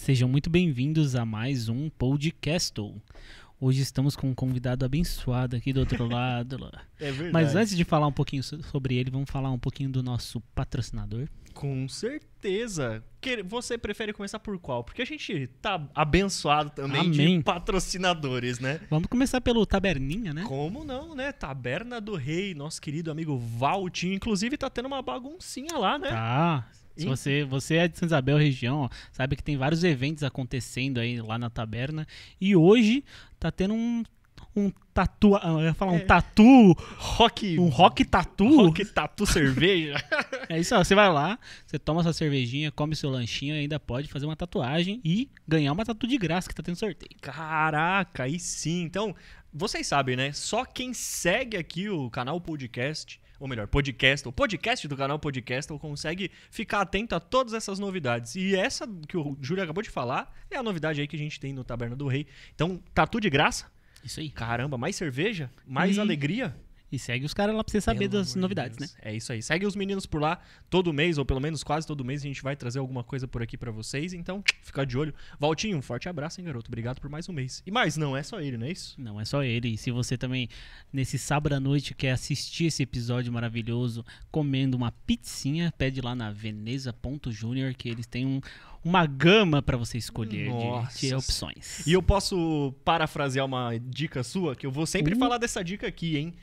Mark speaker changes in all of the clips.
Speaker 1: Sejam muito bem-vindos a mais um podcast. Hoje estamos com um convidado abençoado aqui do outro lado.
Speaker 2: É verdade.
Speaker 1: Mas antes de falar um pouquinho sobre ele, vamos falar um pouquinho do nosso patrocinador.
Speaker 2: Com certeza. Você prefere começar por qual? Porque a gente tá abençoado também
Speaker 1: Amém.
Speaker 2: de patrocinadores, né?
Speaker 1: Vamos começar pelo Taberninha, né?
Speaker 2: Como não, né? Taberna do Rei, nosso querido amigo Valtinho. Inclusive tá tendo uma baguncinha lá, né?
Speaker 1: Tá. Se você é de Santa Isabel, região, ó, sabe que tem vários eventos acontecendo aí lá na taberna. E hoje tá tendo um tatu. Eu ia falar um tatu. Um rock tatu.
Speaker 2: Rock tatu cerveja.
Speaker 1: É isso, ó, você vai lá, você toma sua cervejinha, come seu lanchinho e ainda pode fazer uma tatuagem e ganhar uma tatu de graça que tá tendo sorteio.
Speaker 2: Caraca, aí sim. Então, vocês sabem, né? Só quem segue aqui o canal Podcast, ou melhor, o podcast do canal Podcast consegue ficar atento a todas essas novidades. E essa que o Júlio acabou de falar é a novidade aí que a gente tem no Taberna do Rei. Então, tatu de graça.
Speaker 1: Isso aí.
Speaker 2: Caramba, mais cerveja, mais alegria.
Speaker 1: E segue os caras lá pra você saber das novidades, né?
Speaker 2: É isso aí. Segue os meninos por lá todo mês, ou pelo menos quase todo mês, a gente vai trazer alguma coisa por aqui pra vocês. Então, fica de olho. Valtinho, um forte abraço, hein, garoto? Obrigado por mais um mês. E mais, não é só ele, não é isso?
Speaker 1: Não é só ele. E se você também, nesse sábado à noite, quer assistir esse episódio maravilhoso comendo uma pizzinha, pede lá na Veneza.junior, que eles têm uma gama pra você escolher de opções.
Speaker 2: E eu posso parafrasear uma dica sua, que eu vou sempre falar dessa dica aqui, hein?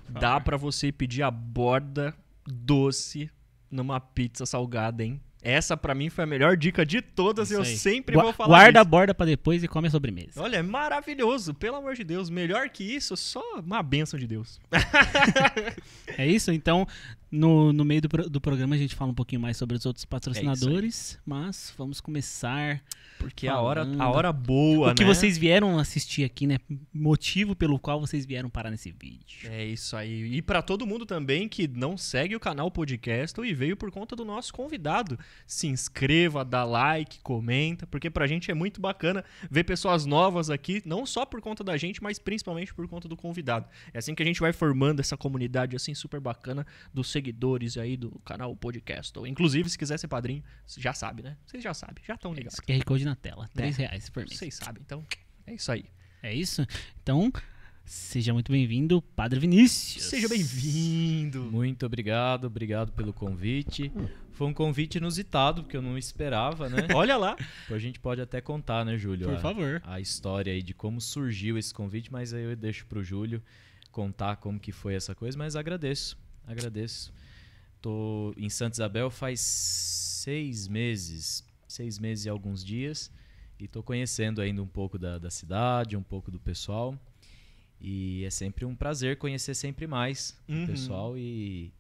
Speaker 2: Dá pra você pedir a borda doce numa pizza salgada, hein? Essa pra mim foi a melhor dica de todas e eu sempre vou falar
Speaker 1: Guarda
Speaker 2: disso.
Speaker 1: a borda pra depois e come a sobremesa.
Speaker 2: Olha, é maravilhoso, pelo amor de Deus. Melhor que isso, só uma bênção de Deus.
Speaker 1: É isso? Então, no meio do programa a gente fala um pouquinho mais sobre os outros patrocinadores, mas vamos começar...
Speaker 2: Porque a hora boa, né?
Speaker 1: O que vocês vieram assistir aqui, né? Motivo pelo qual vocês vieram parar nesse vídeo.
Speaker 2: É isso aí. E pra todo mundo também que não segue o canal Podcast e veio por conta do nosso convidado. Se inscreva, dá like, comenta, porque pra gente é muito bacana ver pessoas novas aqui, não só por conta da gente, mas principalmente por conta do convidado. É assim que a gente vai formando essa comunidade assim super bacana dos seguidores aí do canal Podcast. Inclusive, se quiser ser padrinho, já sabe, né? Vocês já sabem, já estão ligados.
Speaker 1: QR Code na tela, R$3 por mês.
Speaker 2: Vocês sabem, então é isso aí.
Speaker 1: É isso? Então, seja muito bem-vindo, Padre Vinícius.
Speaker 2: Seja bem-vindo.
Speaker 3: Muito obrigado pelo convite. Foi um convite inusitado, porque eu não esperava, né?
Speaker 2: Olha lá.
Speaker 3: A gente pode até contar, né, Júlio?
Speaker 1: Por favor.
Speaker 3: A história aí de como surgiu esse convite, mas aí eu deixo pro Júlio contar como que foi essa coisa, mas agradeço. Tô em Santa Isabel faz 6 meses e alguns dias, e tô conhecendo ainda um pouco da cidade, um pouco do pessoal, e é sempre um prazer conhecer sempre mais o pessoal e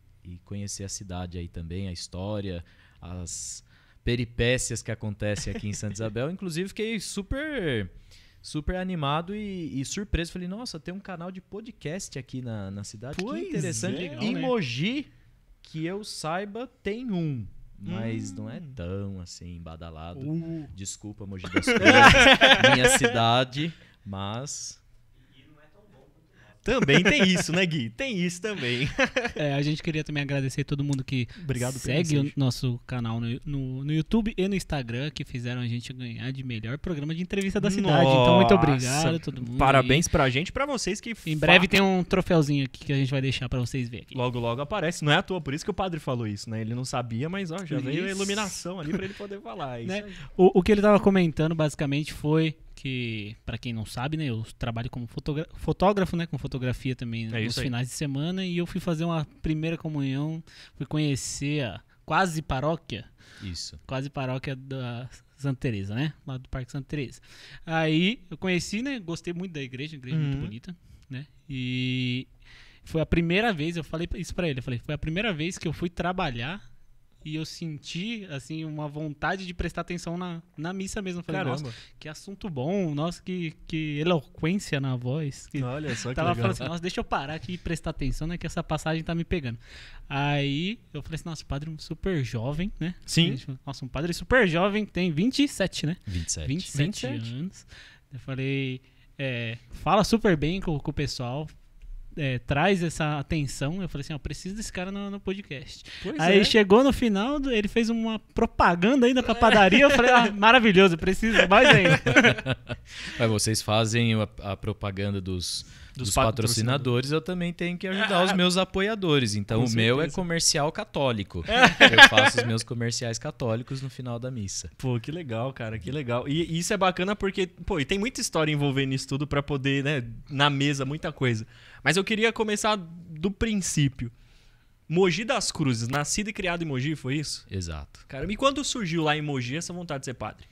Speaker 3: conhecer a cidade aí também, a história, as peripécias que acontecem aqui em Santa Isabel. Inclusive fiquei super animado e surpreso. Falei, nossa, tem um canal de podcast aqui na cidade.
Speaker 2: Pois
Speaker 3: que interessante.
Speaker 2: legal,
Speaker 3: Em
Speaker 2: né?
Speaker 3: Mogi, que eu saiba, tem um. Mas não é tão assim badalado. Desculpa, Mogi das Cruzes, minha cidade, mas...
Speaker 2: Também tem isso, né, Gui? Tem isso também.
Speaker 1: A gente queria também agradecer todo mundo que
Speaker 2: Obrigado
Speaker 1: segue o nosso canal no YouTube e no Instagram, que fizeram a gente ganhar de melhor programa de entrevista da cidade. Então, muito obrigado a todo mundo.
Speaker 2: Parabéns pra gente e pra vocês que...
Speaker 1: Em breve tem um troféuzinho aqui que a gente vai deixar pra vocês verem aqui.
Speaker 2: Logo, logo aparece. Não é à toa, por isso que o padre falou isso, né? Ele não sabia, mas ó, já veio a iluminação ali pra ele poder falar. Isso
Speaker 1: Né?
Speaker 2: aí.
Speaker 1: O que ele tava comentando, basicamente, foi que, pra quem não sabe, né, eu trabalho como fotógrafo, né, com fotografia também nos finais de semana, e eu fui fazer uma primeira comunhão, fui conhecer a quase paróquia da Santa Teresa, né, lá do Parque Santa Teresa. Aí eu conheci, né, gostei muito da igreja muito bonita, né, e foi a primeira vez, eu falei isso pra ele, foi a primeira vez que eu fui trabalhar e eu senti, assim, uma vontade de prestar atenção na missa mesmo. Eu falei,
Speaker 2: Caramba.
Speaker 1: nossa, que assunto bom, nossa, que eloquência na voz.
Speaker 2: Olha só que
Speaker 1: tava
Speaker 2: legal.
Speaker 1: falando assim, nossa, deixa eu parar aqui e prestar atenção, né, que essa passagem tá me pegando. Aí eu falei assim, nossa, o padre é um super jovem, né?
Speaker 2: Sim.
Speaker 1: Nossa, um padre super jovem, tem 27, né?
Speaker 3: 27
Speaker 1: anos. Eu falei, fala super bem com o pessoal. traz essa atenção. Eu falei assim, preciso desse cara no podcast.
Speaker 2: Pois
Speaker 1: aí chegou no final, ele fez uma propaganda ainda pra padaria. Eu falei, maravilhoso, preciso mais ainda.
Speaker 3: Vocês fazem a propaganda dos patrocinadores, eu também tenho que ajudar os meus apoiadores. Então, o meu é comercial católico. Eu faço os meus comerciais católicos no final da missa.
Speaker 2: Pô, que legal, cara, que legal. E isso é bacana porque, e tem muita história envolvendo isso tudo pra poder, né, na mesa, muita coisa. Mas eu queria começar do princípio. Mogi das Cruzes, nascido e criado em Mogi, foi isso?
Speaker 3: Exato.
Speaker 2: Cara, e quando surgiu lá em Mogi essa vontade de ser padre?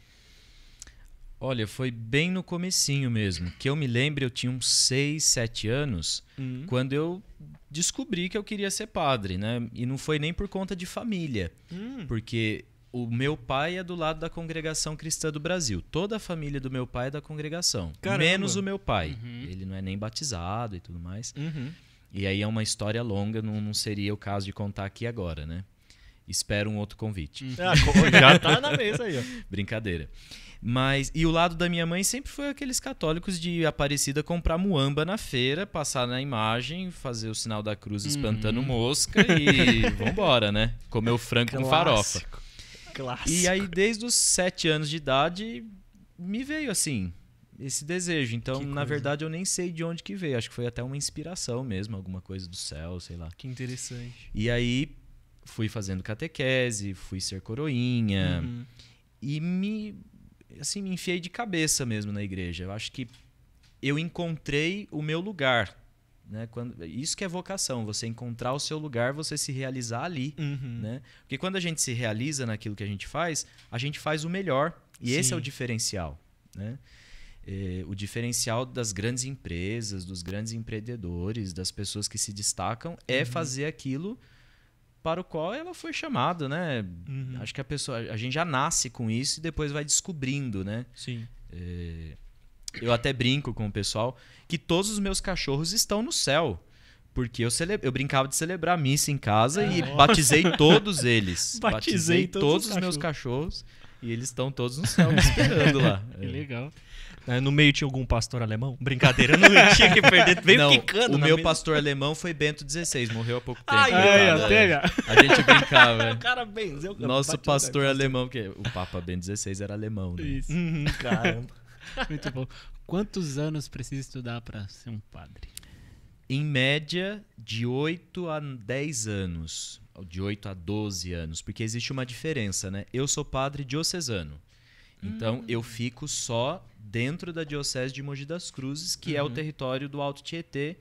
Speaker 3: Olha, foi bem no comecinho mesmo. Que eu me lembro, eu tinha uns 6, 7 anos, quando eu descobri que eu queria ser padre, né? E não foi nem por conta de família, porque o meu pai é do lado da Congregação Cristã do Brasil. Toda a família do meu pai é da congregação, menos o meu pai. Ele não é nem batizado e tudo mais. E aí é uma história longa, não seria o caso de contar aqui agora, né? Espero um outro convite.
Speaker 2: Já tá na mesa aí, ó.
Speaker 3: Brincadeira. E o lado da minha mãe sempre foi aqueles católicos de Aparecida comprar muamba na feira, passar na imagem, fazer o sinal da cruz espantando mosca e vambora, né? Comer o frango com farofa.
Speaker 2: Clássico.
Speaker 3: E aí, desde os 7 anos de idade, me veio assim, esse desejo. Então, na verdade, eu nem sei de onde que veio. Acho que foi até uma inspiração mesmo, alguma coisa do céu, sei lá.
Speaker 2: Que interessante.
Speaker 3: E aí, fui fazendo catequese, fui ser coroinha e me enfiei de cabeça mesmo na igreja. Eu acho que eu encontrei o meu lugar, né? Isso que é vocação, você encontrar o seu lugar, você se realizar ali, né? Porque quando a gente se realiza naquilo que a gente faz o melhor. E esse é o diferencial, né? O diferencial das grandes empresas, dos grandes empreendedores, das pessoas que se destacam é fazer aquilo para o qual ela foi chamada, né? Acho que a gente já nasce com isso e depois vai descobrindo, né?
Speaker 2: Sim.
Speaker 3: Eu até brinco com o pessoal que todos os meus cachorros estão no céu, porque eu brincava de celebrar missa em casa e batizei todos eles. Batizei todos os meus cachorros e eles estão todos no céu me esperando lá.
Speaker 1: Que legal.
Speaker 2: No meio tinha algum pastor alemão? Brincadeira, não tinha que perder. Veio quicando.
Speaker 3: O meu pastor alemão foi Bento XVI, morreu há pouco tempo.
Speaker 1: A
Speaker 3: gente brincava.
Speaker 2: O cara benzeu.
Speaker 3: Nosso pastor alemão, que o Papa Bento XVI era alemão, né?
Speaker 1: Isso.
Speaker 2: Caramba.
Speaker 1: Muito bom. Quantos anos precisa estudar para ser um padre?
Speaker 3: Em média, de 8 a 10 anos. De 8 a 12 anos. Porque existe uma diferença, né? Eu sou padre diocesano. Então, eu fico só dentro da Diocese de Mogi das Cruzes, que é o território do Alto Tietê,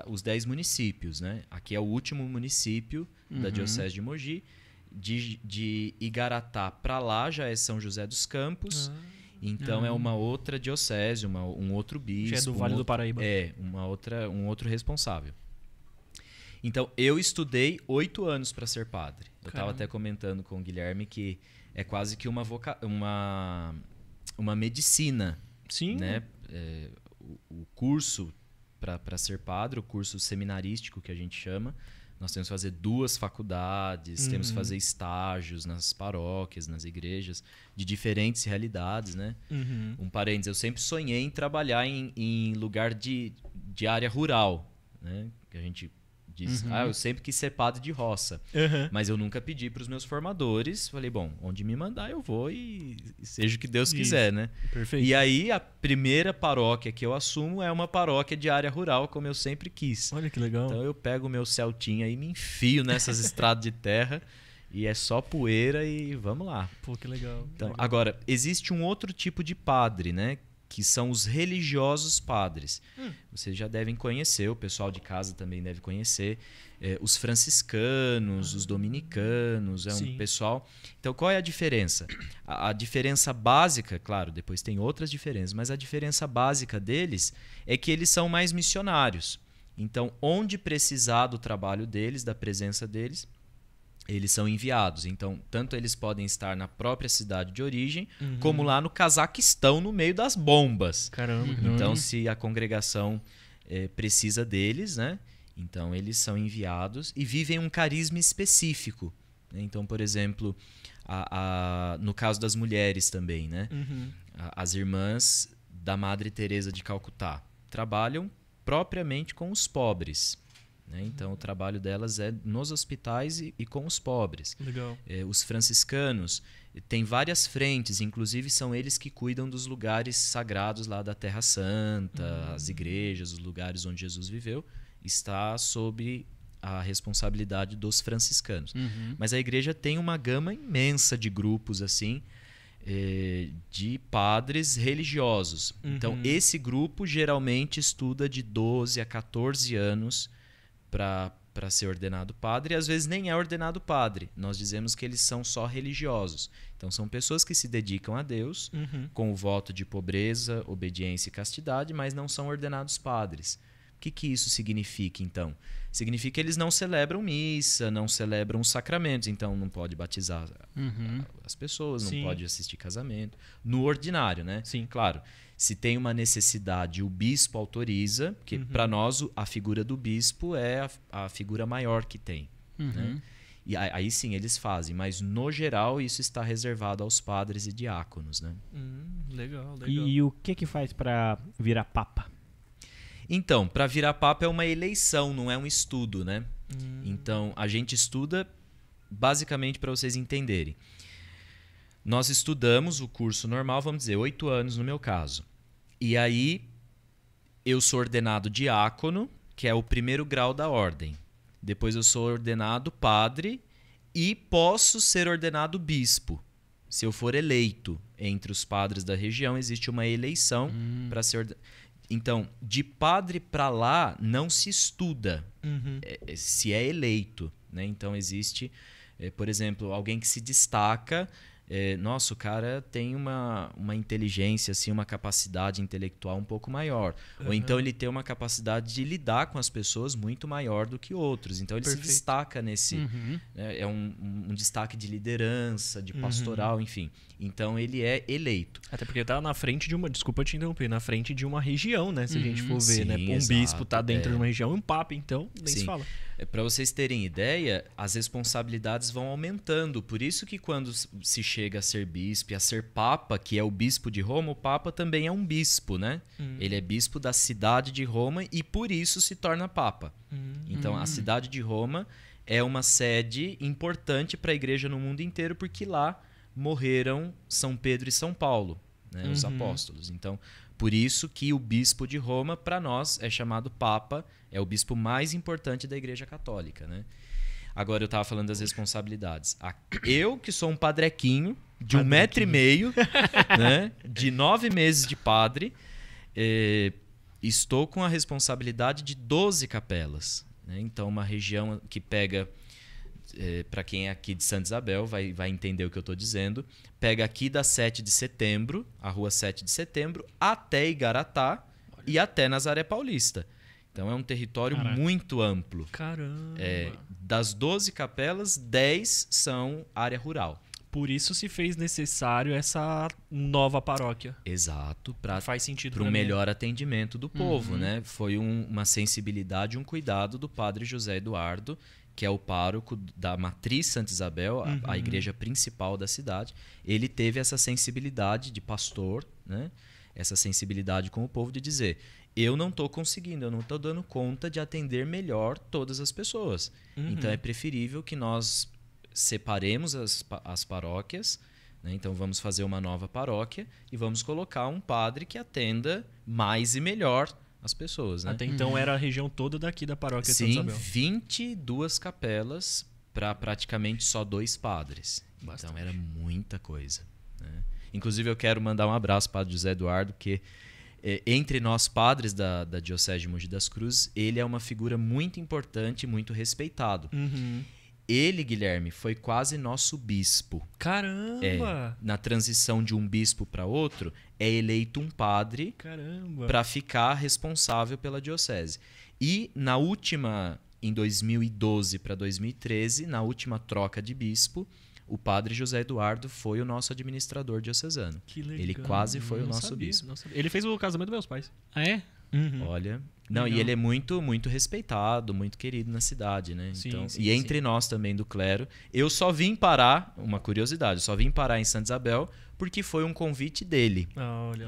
Speaker 3: os 10 municípios, né? Aqui é o último município da Diocese de Mogi. De Igaratá para lá já é São José dos Campos. Então, é uma outra diocese, um outro bispo.
Speaker 2: Já é do Vale do Paraíba.
Speaker 3: Um outro responsável. Então, eu estudei 8 anos para ser padre. Eu estava até comentando com o Guilherme que é quase que uma medicina.
Speaker 2: Sim.
Speaker 3: Né? O curso para ser padre, o curso seminarístico que a gente chama, nós temos que fazer 2 faculdades, temos que fazer estágios nas paróquias, nas igrejas, de diferentes realidades, né? Um parênteses, eu sempre sonhei em trabalhar em lugar de área rural, né? Que a gente diz, eu sempre quis ser padre de roça, mas eu nunca pedi para os meus formadores, falei, bom, onde me mandar eu vou e seja o que Deus quiser, né?
Speaker 2: Perfeito.
Speaker 3: E aí a primeira paróquia que eu assumo é uma paróquia de área rural, como eu sempre quis.
Speaker 2: Olha que legal.
Speaker 3: Então eu pego o meu Celtinha e me enfio nessas estradas de terra e é só poeira e vamos lá.
Speaker 2: Pô, que legal.
Speaker 3: Então, agora, existe um outro tipo de padre, né? Que são os religiosos padres. Vocês já devem conhecer, o pessoal de casa também deve conhecer. Os franciscanos, os dominicanos, um pessoal... Então, qual é a diferença? A diferença básica, claro, depois tem outras diferenças, mas a diferença básica deles é que eles são mais missionários. Então, onde precisar do trabalho deles, da presença deles, eles são enviados. Então, tanto eles podem estar na própria cidade de origem, como lá no Cazaquistão, no meio das bombas.
Speaker 2: Caramba.
Speaker 3: Então, se a congregação precisa deles, né? Então, eles são enviados e vivem um carisma específico. Né? Então, por exemplo, no caso das mulheres também, né? As irmãs da Madre Teresa de Calcutá trabalham propriamente com os pobres. Né? Então, o trabalho delas é nos hospitais e com os pobres.
Speaker 2: Legal.
Speaker 3: Os franciscanos têm várias frentes, inclusive são eles que cuidam dos lugares sagrados lá da Terra Santa, as igrejas, os lugares onde Jesus viveu, está sob a responsabilidade dos franciscanos. Mas a igreja tem uma gama imensa de grupos assim, de padres religiosos. Então, esse grupo geralmente estuda de 12 a 14 anos para ser ordenado padre, e às vezes nem é ordenado padre. Nós dizemos que eles são só religiosos. Então, são pessoas que se dedicam a Deus com o voto de pobreza, obediência e castidade, mas não são ordenados padres. O que isso significa, então? Significa que eles não celebram missa, não celebram os sacramentos, então não pode batizar as pessoas, não pode assistir casamento. No ordinário, né?
Speaker 2: Sim.
Speaker 3: Claro, se tem uma necessidade, o bispo autoriza, porque para nós a figura do bispo é a figura maior que tem. Né? E aí sim eles fazem, mas no geral isso está reservado aos padres e diáconos. Né?
Speaker 2: Legal.
Speaker 4: E o que faz para virar papa?
Speaker 3: Então, para virar papa é uma eleição, não é um estudo, né? Então, a gente estuda basicamente para vocês entenderem. Nós estudamos o curso normal, vamos dizer, 8 anos no meu caso. E aí, eu sou ordenado diácono, que é o primeiro grau da ordem. Depois eu sou ordenado padre e posso ser ordenado bispo. Se eu for eleito entre os padres da região, existe uma eleição para ser ordenado. Então, de padre para lá não se estuda se é eleito. Né? Então, existe, por exemplo, alguém que se destaca. Nossa, o cara tem uma inteligência, assim, uma capacidade intelectual um pouco maior. Ou então ele tem uma capacidade de lidar com as pessoas muito maior do que outros. Então, ele se destaca nesse... É um destaque de liderança, de pastoral, enfim. Então, ele é eleito.
Speaker 2: Até porque tá na frente de uma... Desculpa te interromper. Na frente de uma região, né? Se a gente for ver,
Speaker 3: sim,
Speaker 2: né? Um
Speaker 3: exato,
Speaker 2: bispo tá dentro de uma região e um papa, então, nem se fala.
Speaker 3: Para vocês terem ideia, as responsabilidades vão aumentando. Por isso que quando se chega a ser bispo e a ser papa, que é o bispo de Roma, o papa também é um bispo, né? Ele é bispo da cidade de Roma e por isso se torna papa. Então, a cidade de Roma é uma sede importante para a igreja no mundo inteiro, porque lá morreram São Pedro e São Paulo, né? Os apóstolos. Então, por isso que o bispo de Roma, para nós, é chamado papa, é o bispo mais importante da Igreja Católica. Né? Agora eu estava falando das responsabilidades. Eu, que sou um padrequinho, de 1,5 m, né? De 9 meses de padre, estou com a responsabilidade de 12 capelas. Né? Então, uma região que pega... para quem é aqui de Santa Isabel vai entender o que eu estou dizendo, pega aqui da 7 de setembro, a rua 7 de setembro, até Igaratá e até Nazaré Paulista. Então é um território muito amplo.
Speaker 2: Caramba!
Speaker 3: Das 12 capelas, 10 são área rural.
Speaker 2: Por isso se fez necessário essa nova paróquia.
Speaker 3: Exato.
Speaker 2: Faz sentido
Speaker 3: para um melhor atendimento do povo. Né? Foi uma sensibilidade, um cuidado do padre José Eduardo, que é o pároco da Matriz Santa Isabel, a igreja principal da cidade. Ele teve essa sensibilidade de pastor, né? Essa sensibilidade com o povo de dizer, eu não estou conseguindo, eu não estou dando conta de atender melhor todas as pessoas. Então é preferível que nós separemos as paróquias, né? Então vamos fazer uma nova paróquia e vamos colocar um padre que atenda mais e melhor as pessoas, né?
Speaker 2: Até então era a região toda daqui da paróquia de Santa Isabel.
Speaker 3: 22 capelas para praticamente só 2 padres. Bastante. Então era muita coisa. Né? Inclusive eu quero mandar um abraço para o Padre José Eduardo, porque entre nós padres da Diocese de Mogi das Cruzes, ele é uma figura muito importante, muito respeitado. Ele, Guilherme, foi quase nosso bispo.
Speaker 2: Caramba!
Speaker 3: Na transição de um bispo para outro, é eleito um padre para ficar responsável pela diocese. E na última, em 2012 para 2013, na última troca de bispo, o padre José Eduardo foi o nosso administrador diocesano.
Speaker 2: Que legal.
Speaker 3: Ele quase foi o nosso bispo.
Speaker 2: Ele fez o casamento dos meus pais.
Speaker 1: Ah, é?
Speaker 3: Olha, Não, e ele é muito, muito respeitado, muito querido na cidade, né? Então, e entre nós também do clero. Eu só vim parar, uma curiosidade, eu só vim parar em Santa Isabel porque foi um convite dele.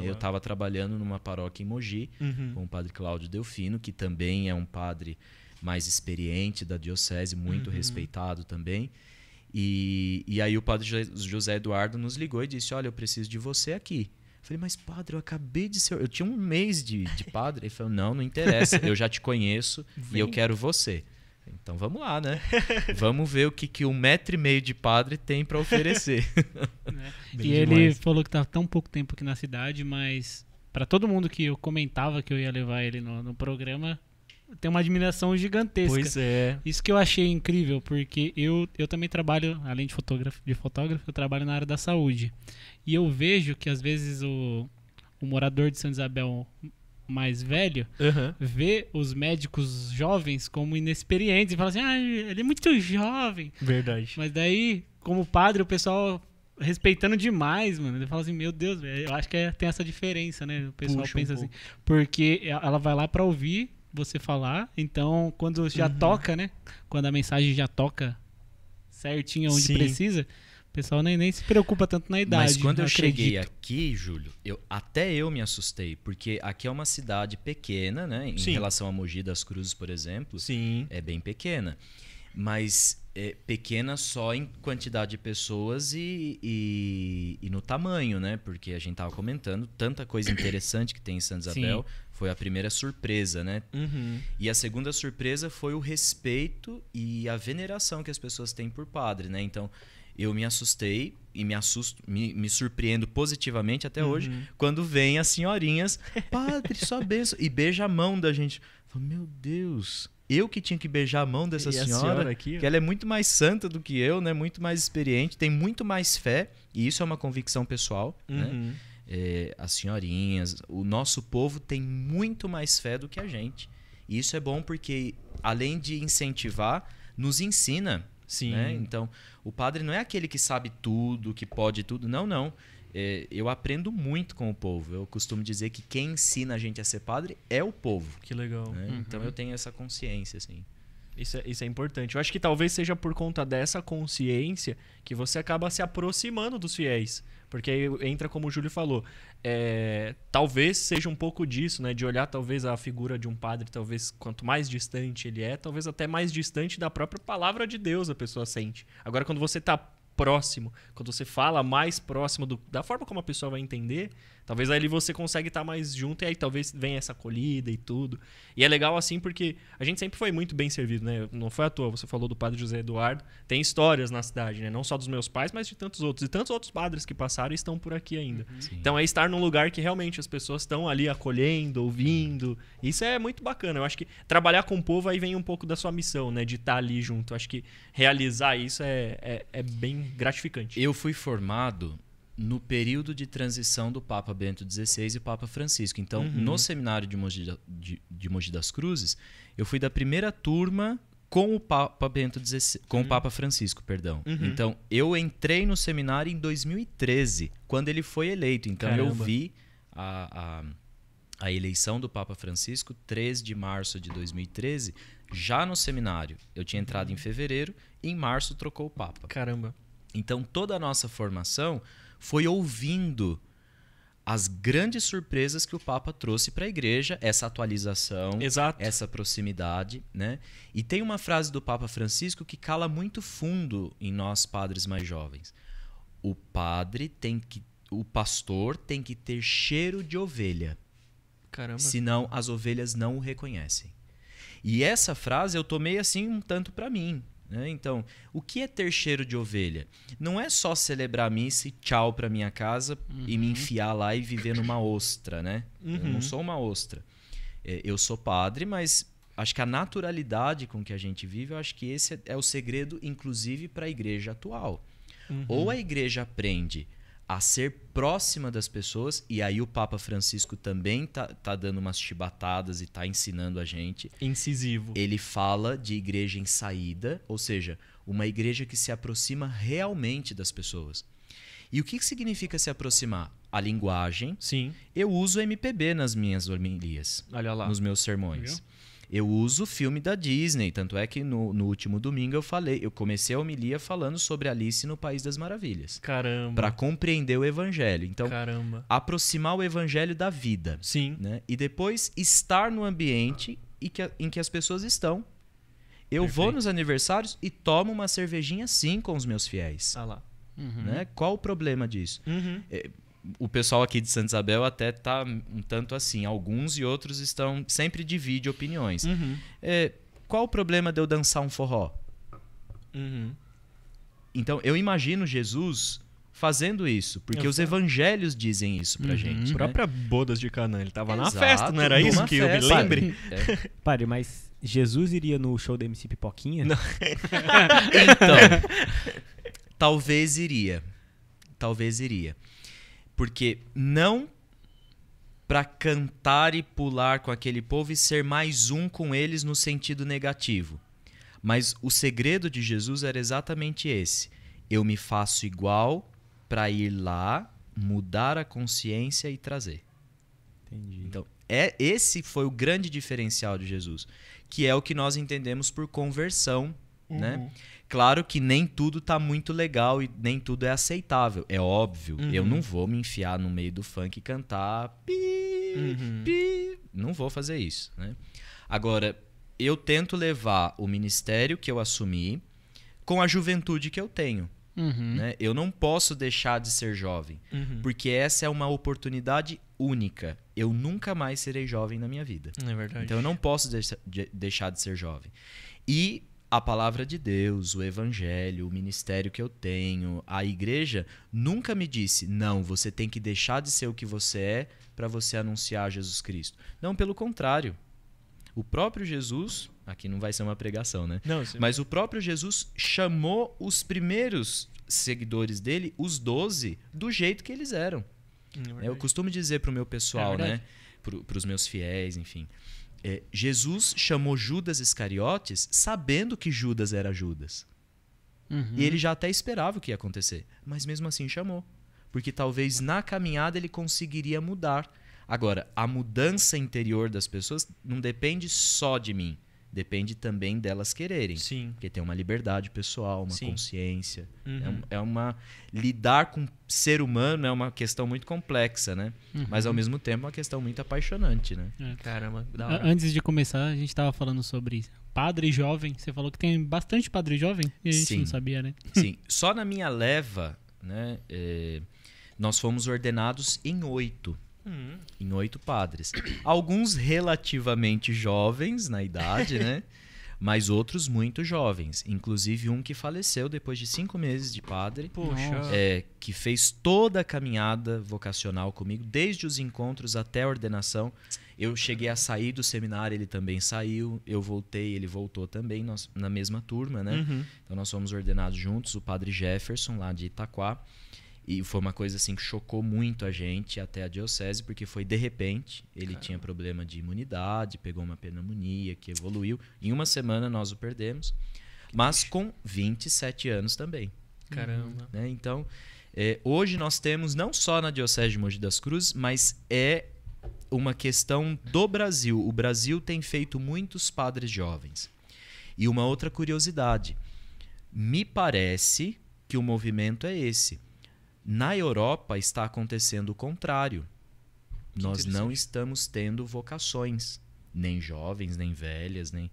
Speaker 3: Eu estava trabalhando numa paróquia em Mogi com o padre Cláudio Delfino, que também é um padre mais experiente da diocese, muito respeitado também. E aí o padre José Eduardo nos ligou e disse, olha, eu preciso de você aqui. Eu falei, mas padre, eu acabei de ser... Eu tinha um mês de padre. Ele falou, não interessa, eu já te conheço e eu quero você. Então vamos lá, né? Vamos ver o que 1,5 metro de padre tem para oferecer.
Speaker 1: E ele falou que tá tão pouco tempo aqui na cidade, mas para todo mundo que eu comentava que eu ia levar ele no programa, tem uma admiração gigantesca.
Speaker 2: Pois é.
Speaker 1: Isso que eu achei incrível, porque eu também trabalho, além de fotógrafo, eu trabalho na área da saúde. E eu vejo que às vezes o morador de Santa Isabel mais velho vê os médicos jovens como inexperientes e fala assim, ele é muito jovem.
Speaker 2: Verdade.
Speaker 1: Mas daí, como padre, o pessoal respeitando demais, mano. Ele fala assim, meu Deus, eu acho que tem essa diferença, né? O pessoal pensa assim. Porque ela vai lá pra ouvir você falar, então quando já toca, né? Quando a mensagem já toca certinho onde precisa, o pessoal nem se preocupa tanto na idade.
Speaker 3: Mas quando eu cheguei aqui, Júlio, até eu me assustei, porque aqui é uma cidade pequena, né? Em relação a Mogi das Cruzes, por exemplo, é bem pequena. Mas é pequena só em quantidade de pessoas e no tamanho, né? Porque a gente tava comentando tanta coisa interessante que tem em Santa Isabel. Foi a primeira surpresa, né? E a segunda surpresa foi o respeito e a veneração que as pessoas têm por padre, né? Então, eu me assustei e me surpreendo positivamente até hoje quando vem as senhorinhas, padre, sua bênção, e beija a mão da gente. Eu falo, meu Deus, eu que tinha que beijar a mão dessa senhora aqui, que ela é muito mais santa do que eu, né? Muito mais experiente, tem muito mais fé, e isso é uma convicção pessoal, né? As senhorinhas, o nosso povo tem muito mais fé do que a gente. E isso é bom porque, além de incentivar, nos ensina. Né? Então, o padre não é aquele que sabe tudo, que pode tudo. Não. Eu aprendo muito com o povo. Eu costumo dizer que quem ensina a gente a ser padre é o povo.
Speaker 2: Que legal.
Speaker 3: Né? Então, eu tenho essa consciência, assim.
Speaker 2: Isso é importante. Eu acho que talvez seja por conta dessa consciência que você acaba se aproximando dos fiéis. Porque aí entra como o Júlio falou. Talvez seja um pouco disso, né? De olhar talvez a figura de um padre, talvez quanto mais distante ele é, talvez até mais distante da própria palavra de Deus a pessoa sente. Agora, quando você está próximo, quando você fala mais próximo da forma como a pessoa vai entender, talvez ali você consegue estar mais junto e aí talvez venha essa acolhida e tudo. E é legal assim porque a gente sempre foi muito bem servido, né? Não foi à toa, você falou do padre José Eduardo, tem histórias na cidade, né? Não só dos meus pais, mas de tantos outros. E tantos outros padres que passaram e estão por aqui ainda. Então é estar num lugar que realmente as pessoas estão ali acolhendo, ouvindo. Isso é muito bacana. Eu acho que trabalhar com o povo aí vem um pouco da sua missão, né? De estar ali junto. Eu acho que realizar isso é bem gratificante.
Speaker 3: Eu fui formado no período de transição do Papa Bento XVI e Papa Francisco. Então, no seminário de Mogi das Cruzes, eu fui da primeira turma com o Papa Bento XVI, com o Papa Francisco, perdão. Então, eu entrei no seminário em 2013, quando ele foi eleito. Então, eu vi a eleição do Papa Francisco, 3 de março de 2013, já no seminário. Eu tinha entrado em fevereiro e em março trocou o Papa.
Speaker 2: Caramba.
Speaker 3: Então, toda a nossa formação foi ouvindo as grandes surpresas que o Papa trouxe para a igreja, essa atualização, essa proximidade, né? E tem uma frase do Papa Francisco que cala muito fundo em nós padres mais jovens. O pastor tem que ter cheiro de ovelha.
Speaker 2: Caramba.
Speaker 3: Senão as ovelhas não o reconhecem. E essa frase eu tomei assim um tanto para mim. Então, o que é ter cheiro de ovelha? Não é só celebrar a missa e tchau para minha casa e me enfiar lá e viver numa ostra, né? Eu não sou uma ostra. Eu sou padre, mas acho que a naturalidade com que a gente vive, eu acho que esse é o segredo, inclusive, para a igreja atual. Ou a igreja aprende a ser próxima das pessoas, e aí o Papa Francisco também tá dando umas chibatadas e tá ensinando a gente.
Speaker 2: Incisivo.
Speaker 3: Ele fala de igreja em saída, ou seja, uma igreja que se aproxima realmente das pessoas. E o que significa se aproximar? a linguagem.
Speaker 2: Sim.
Speaker 3: Eu uso MPB nas minhas homilias,
Speaker 2: Olha lá.
Speaker 3: nos meus sermões.
Speaker 1: Viu?
Speaker 3: Eu uso filme da Disney, tanto é que no último domingo eu comecei a homilia falando sobre Alice no País das Maravilhas.
Speaker 2: Caramba.
Speaker 3: Para compreender o evangelho. Então,
Speaker 2: Caramba.
Speaker 3: aproximar o evangelho da vida.
Speaker 2: Sim.
Speaker 3: Né? E depois estar no ambiente em que as pessoas estão. Eu vou nos aniversários e tomo uma cervejinha sim com os meus fiéis.
Speaker 2: Ah lá.
Speaker 3: Né? Qual o problema disso?
Speaker 2: Uhum.
Speaker 3: O pessoal aqui de Santa Isabel até tá um tanto assim. Alguns e outros sempre divide opiniões.
Speaker 2: Uhum.
Speaker 3: Qual o problema de eu dançar um forró?
Speaker 2: Uhum.
Speaker 3: Então, eu imagino Jesus fazendo isso, porque os evangelhos dizem isso pra gente.
Speaker 2: A própria Bodas de Canaã, ele tava na
Speaker 3: Exato,
Speaker 2: festa, não era
Speaker 3: numa
Speaker 2: isso que eu me
Speaker 3: festa.
Speaker 2: lembre?
Speaker 4: Pare, mas Jesus iria no show da MC Pipoquinha?
Speaker 2: Não.
Speaker 3: Então, talvez iria. Porque não para cantar e pular com aquele povo e ser mais um com eles no sentido negativo. Mas o segredo de Jesus era exatamente esse. Eu me faço igual para ir lá, mudar a consciência e trazer.
Speaker 4: Entendi.
Speaker 3: Então, esse foi o grande diferencial de Jesus, que é o que nós entendemos por conversão, né? Claro que nem tudo está muito legal e nem tudo é aceitável. É óbvio, eu não vou me enfiar no meio do funk e cantar pi. Não vou fazer isso, né? Agora, eu tento levar o ministério que eu assumi com a juventude que eu tenho. Né? Eu não posso deixar de ser jovem, porque essa é uma oportunidade única. Eu nunca mais serei jovem na minha vida.
Speaker 2: É verdade.
Speaker 3: Então eu não posso deixar de ser jovem. E a palavra de Deus, o evangelho, o ministério que eu tenho, a igreja nunca me disse, não, você tem que deixar de ser o que você é para você anunciar Jesus Cristo. Não, pelo contrário. O próprio Jesus, aqui não vai ser uma pregação, né?
Speaker 2: Não, sim.
Speaker 3: Mas o próprio Jesus chamou os primeiros seguidores dele, os 12, do jeito que eles eram. Eu costumo dizer para o meu pessoal, né? Para os meus fiéis, enfim. Jesus chamou Judas Iscariotes sabendo que Judas era Judas. E ele já até esperava o que ia acontecer. Mas mesmo assim chamou. Porque talvez na caminhada ele conseguiria mudar. Agora, a mudança interior das pessoas não depende só de mim. Depende também delas quererem.
Speaker 2: Sim.
Speaker 3: Porque tem uma liberdade pessoal, uma consciência.
Speaker 2: Uhum.
Speaker 3: Lidar com ser humano é uma questão muito complexa, né? Mas ao mesmo tempo é uma questão muito apaixonante, né?
Speaker 2: Caramba, da hora.
Speaker 1: Antes de começar, a gente estava falando sobre padre jovem. Você falou que tem bastante padre jovem e a gente não sabia, né?
Speaker 3: Sim. Só na minha leva, né, nós fomos ordenados em 8. Em 8 padres. Alguns relativamente jovens na idade, né? Mas outros muito jovens. Inclusive um que faleceu depois de 5 meses de padre.
Speaker 2: Poxa.
Speaker 3: Que fez toda a caminhada vocacional comigo, desde os encontros até a ordenação. Eu cheguei a sair do seminário, ele também saiu. Eu voltei, ele voltou também, nós, na mesma turma, né? Então nós fomos ordenados juntos, o padre Jefferson, lá de Itaquá. E foi uma coisa assim que chocou muito a gente, até a diocese, porque foi de repente. Ele tinha problema de imunidade, pegou uma pneumonia que evoluiu. Em uma semana nós o perdemos, mas com 27 anos também.
Speaker 2: Caramba.
Speaker 3: Né? Então, hoje nós temos, não só na diocese de Mogi das Cruzes, mas é uma questão do Brasil. O Brasil tem feito muitos padres jovens. E uma outra curiosidade, me parece que o movimento é esse. Na Europa está acontecendo o contrário. Nós não estamos tendo vocações, nem jovens, nem velhas, nem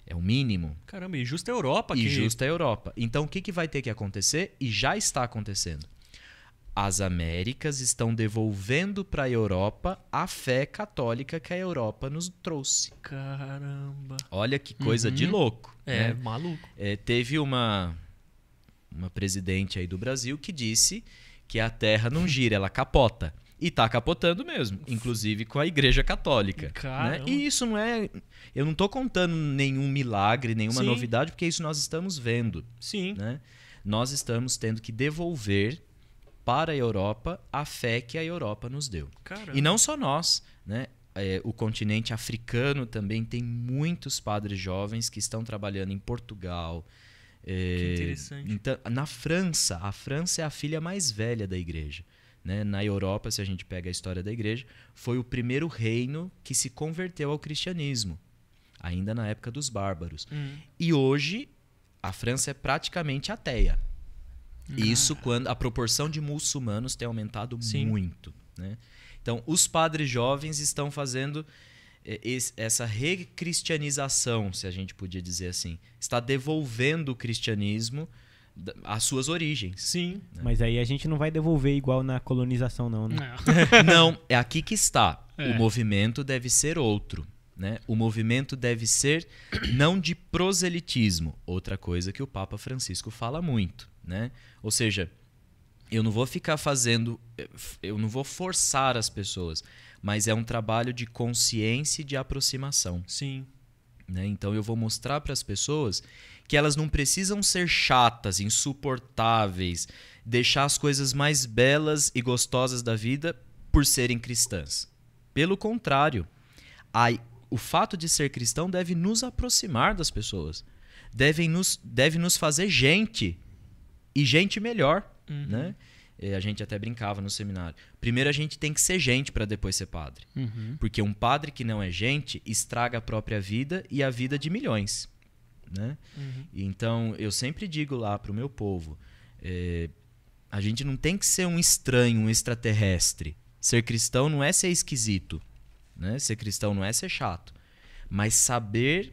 Speaker 3: é o mínimo.
Speaker 2: Caramba, e justa a Europa.
Speaker 3: E justa a Europa. Então o que vai ter que acontecer? E já está acontecendo. As Américas estão devolvendo para a Europa a fé católica que a Europa nos trouxe.
Speaker 2: Caramba.
Speaker 3: Olha que coisa de louco.
Speaker 2: É,
Speaker 3: né?
Speaker 2: maluco.
Speaker 3: Teve uma presidente aí do Brasil que disse que a Terra não gira, ela capota. E tá capotando mesmo, inclusive com a Igreja Católica. Né? E isso não é... Eu não tô contando nenhum milagre, nenhuma novidade, porque isso nós estamos vendo.
Speaker 2: Sim.
Speaker 3: Né? Nós estamos tendo que devolver para a Europa a fé que a Europa nos deu.
Speaker 2: Caramba.
Speaker 3: E não só nós, né? O continente africano também tem muitos padres jovens que estão trabalhando em Portugal.
Speaker 2: Que interessante.
Speaker 3: Então, na França, a França é a filha mais velha da igreja. né? Na Europa, se a gente pega a história da igreja, foi o primeiro reino que se converteu ao cristianismo, ainda na época dos bárbaros. E hoje, a França é praticamente ateia. Isso quando a proporção de muçulmanos tem aumentado muito, né? Então, os padres jovens estão fazendo essa recristianização, se a gente podia dizer assim. Está devolvendo o cristianismo às suas origens.
Speaker 2: Sim.
Speaker 3: Né?
Speaker 4: Mas aí a gente não vai devolver igual na colonização, não, né?
Speaker 3: Não, é aqui que está. O movimento deve ser outro. Né? O movimento deve ser não de proselitismo, outra coisa que o Papa Francisco fala muito. Né? Ou seja, eu não vou ficar eu não vou forçar as pessoas, mas é um trabalho de consciência e de aproximação.
Speaker 2: Sim.
Speaker 3: Né? Então eu vou mostrar para as pessoas que elas não precisam ser chatas, insuportáveis, deixar as coisas mais belas e gostosas da vida por serem cristãs. Pelo contrário, o fato de ser cristão deve nos aproximar das pessoas, deve nos fazer gente e gente melhor. Né? A gente até brincava no seminário. Primeiro a gente tem que ser gente para depois ser padre. Porque um padre que não é gente estraga a própria vida e a vida de milhões. Né? Então eu sempre digo lá para o meu povo, a gente não tem que ser um estranho, um extraterrestre. Ser cristão não é ser esquisito, né? Ser cristão não é ser chato, mas saber